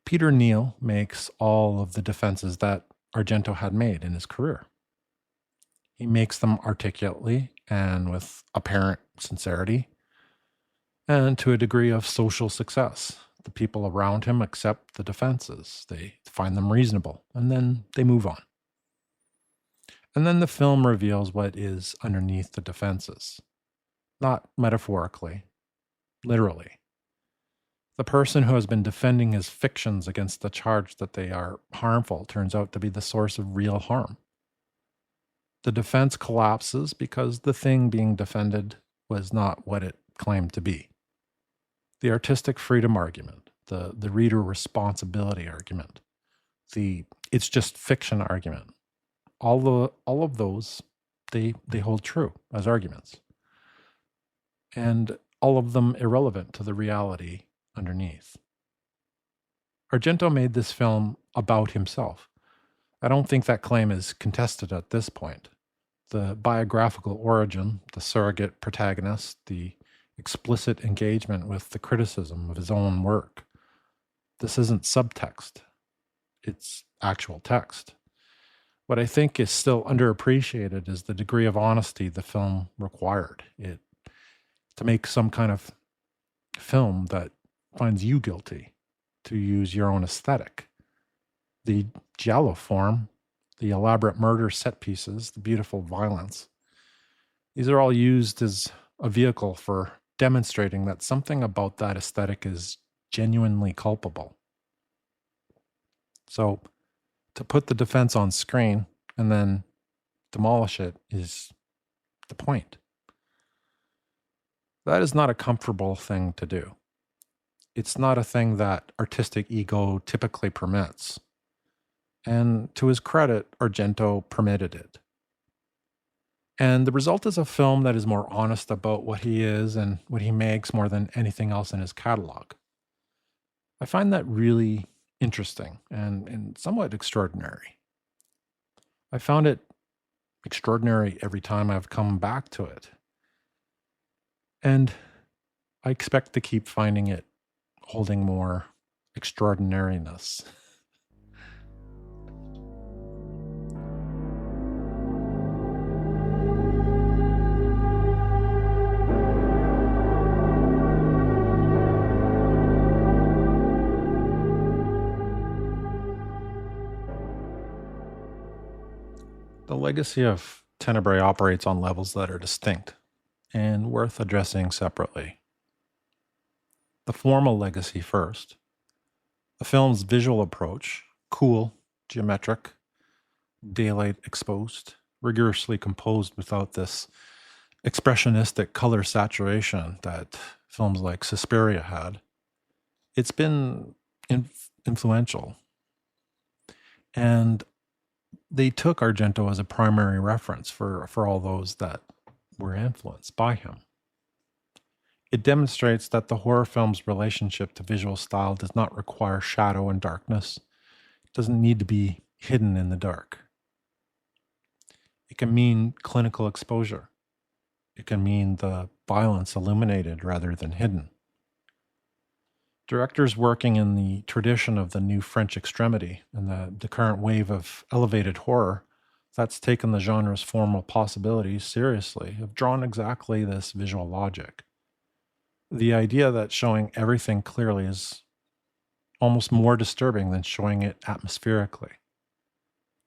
Peter Neal makes all of the defenses that Argento had made in his career. He makes them articulately and with apparent sincerity, and to a degree of social success. The people around him accept the defenses. They find them reasonable, and then they move on. And then the film reveals what is underneath the defenses. Not metaphorically, literally. The person who has been defending his fictions against the charge that they are harmful turns out to be the source of real harm. The defense collapses because the thing being defended was not what it claimed to be. The artistic freedom argument, the reader responsibility argument, the it's just fiction argument, all of those, they hold true as arguments. And all of them irrelevant to the reality underneath. Argento made this film about himself. I don't think that claim is contested at this point. The biographical origin, the surrogate protagonist, the explicit engagement with the criticism of his own work. This isn't subtext. It's actual text. What I think is still underappreciated is the degree of honesty the film required. To make some kind of film that finds you guilty, to use your own aesthetic. The giallo form, the elaborate murder set pieces, the beautiful violence, these are all used as a vehicle for demonstrating that something about that aesthetic is genuinely culpable. So, to put the defense on screen and then demolish it is the point. That is not a comfortable thing to do. It's not a thing that artistic ego typically permits. And to his credit, Argento permitted it. And the result is a film that is more honest about what he is and what he makes more than anything else in his catalog. I find that really interesting and somewhat extraordinary. I found it extraordinary every time I've come back to it. And I expect to keep finding it holding more extraordinariness. The legacy of Tenebrae operates on levels that are distinct and worth addressing separately. The formal legacy first. The film's visual approach, cool, geometric, daylight exposed, rigorously composed without this expressionistic color saturation that films like Suspiria had. It's been influential. And they took Argento as a primary reference for all those that were influenced by him. It demonstrates that the horror film's relationship to visual style does not require shadow and darkness. It doesn't need to be hidden in the dark. It can mean clinical exposure. It can mean the violence illuminated rather than hidden. Directors working in the tradition of the new French extremity and the current wave of elevated horror that's taken the genre's formal possibilities seriously have drawn exactly this visual logic. The idea that showing everything clearly is almost more disturbing than showing it atmospherically.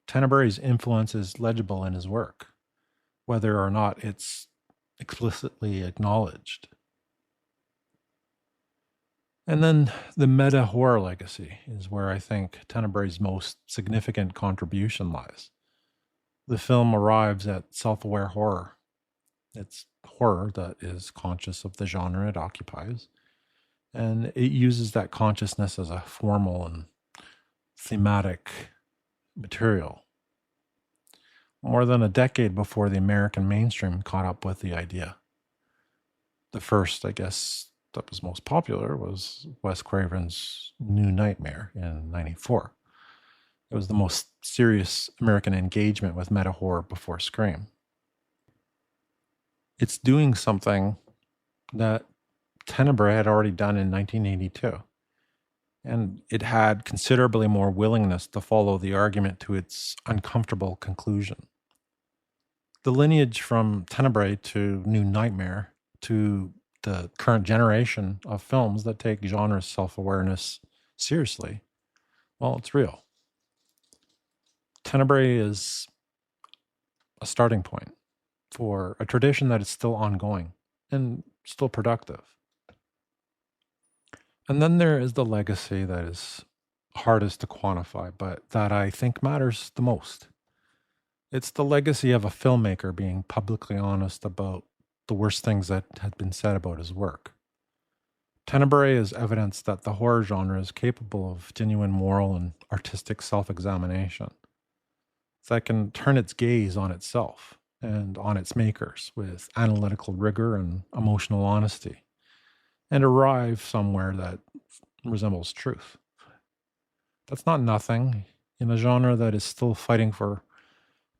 Tenebrae's influence is legible in his work, whether or not it's explicitly acknowledged. And then the meta-horror legacy is where I think Tenebrae's most significant contribution lies. The film arrives at self-aware horror. It's horror that is conscious of the genre it occupies, and it uses that consciousness as a formal and thematic material. More than a decade before the American mainstream caught up with the idea. The first, I guess, that was most popular was Wes Craven's New Nightmare in '94. It was the most serious American engagement with meta horror before Scream. It's doing something that Tenebrae had already done in 1982. And it had considerably more willingness to follow the argument to its uncomfortable conclusion. The lineage from Tenebrae to New Nightmare to the current generation of films that take genre self-awareness seriously, well, it's real. Tenebrae is a starting point for a tradition that is still ongoing and still productive. And then there is the legacy that is hardest to quantify, but that I think matters the most. It's the legacy of a filmmaker being publicly honest about the worst things that had been said about his work. Tenebrae is evidence that the horror genre is capable of genuine moral and artistic self-examination that can turn its gaze on itself and on its makers with analytical rigor and emotional honesty, and arrive somewhere that resembles truth. That's not nothing in a genre that is still fighting for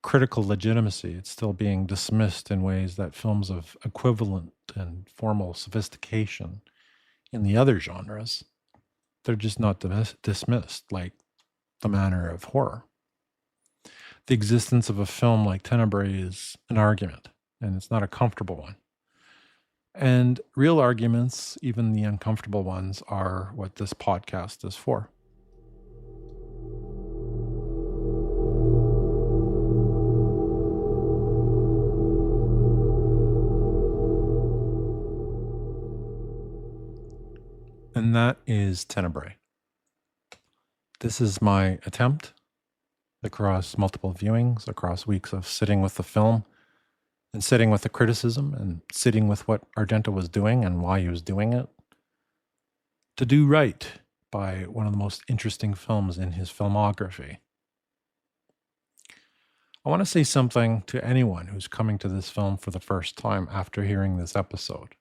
critical legitimacy. It's still being dismissed in ways that films of equivalent and formal sophistication in the other genres, they're just not dismissed like the manner of horror. The existence of a film like Tenebrae is an argument, and it's not a comfortable one. And real arguments, even the uncomfortable ones, are what this podcast is for. And that is Tenebrae. This is my attempt across multiple viewings, across weeks of sitting with the film and sitting with the criticism and sitting with what Argento was doing and why he was doing it, to do right by one of the most interesting films in his filmography. I want to say something to anyone who's coming to this film for the first time after hearing this episode.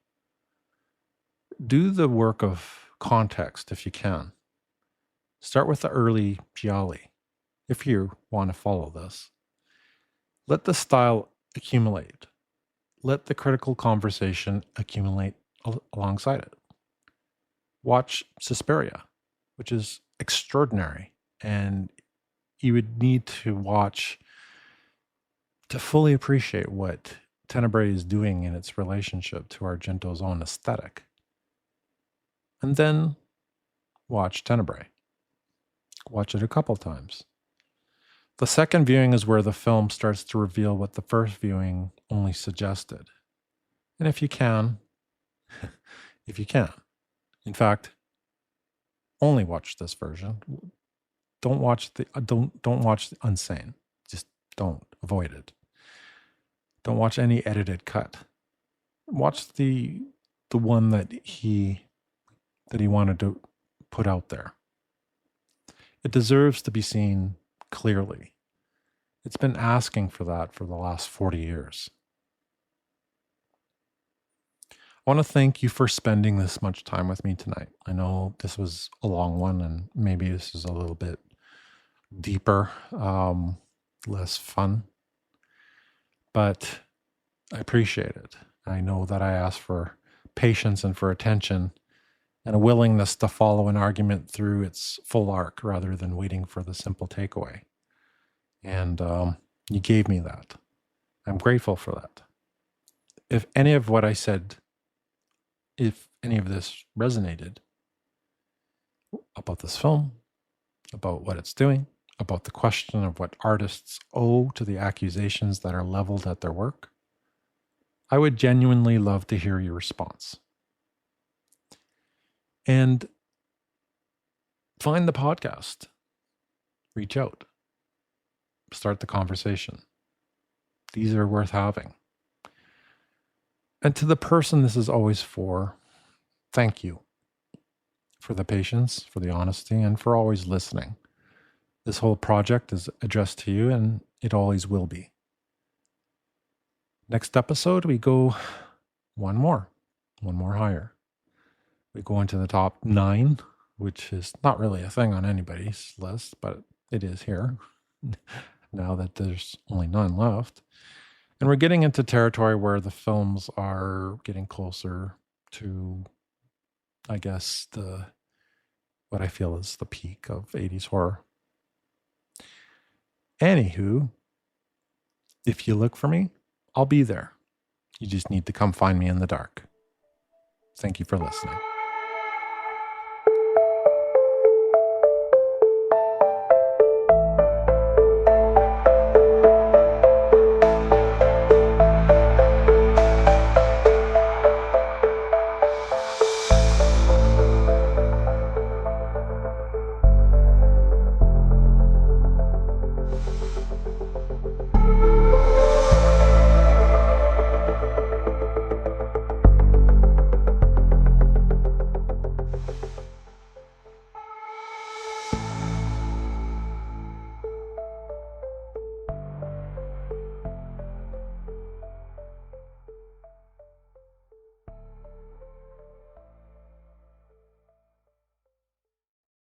Do the work of context if you can. Start with the early gialli, if you want to follow this. Let the style accumulate. Let the critical conversation accumulate alongside it. Watch Suspiria, which is extraordinary, and you would need to watch to fully appreciate what Tenebrae is doing in its relationship to Argento's own aesthetic. And then watch Tenebrae. Watch it a couple times. The second viewing is where the film starts to reveal what the first viewing only suggested. And if you can, in fact, only watch this version. Don't watch the Unsane. Just don't. Avoid it. Don't watch any edited cut. Watch the one that he wanted to put out there. It deserves to be seen clearly. It's been asking for that for the last 40 years. I want to thank you for spending this much time with me tonight. I know this was a long one, and maybe this is a little bit deeper, less fun, but I appreciate it. I know that I asked for patience and for attention and a willingness to follow an argument through its full arc rather than waiting for the simple takeaway. And you gave me that. I'm grateful for that. If any of what I said, if any of this resonated about this film, about what it's doing, about the question of what artists owe to the accusations that are leveled at their work, I would genuinely love to hear your response. And find the podcast. Reach out. Start the conversation. These are worth having. And to the person this is always for, thank you for the patience, for the honesty, and for always listening. This whole project is addressed to you, and it always will be. Next episode, we go one more higher. We go into the top 9, which is not really a thing on anybody's list, but it is here, now that there's only 9 left. And we're getting into territory where the films are getting closer to, I guess, what I feel is the peak of 80s horror. Anywho, if you look for me, I'll be there. You just need to come find me in the dark. Thank you for listening.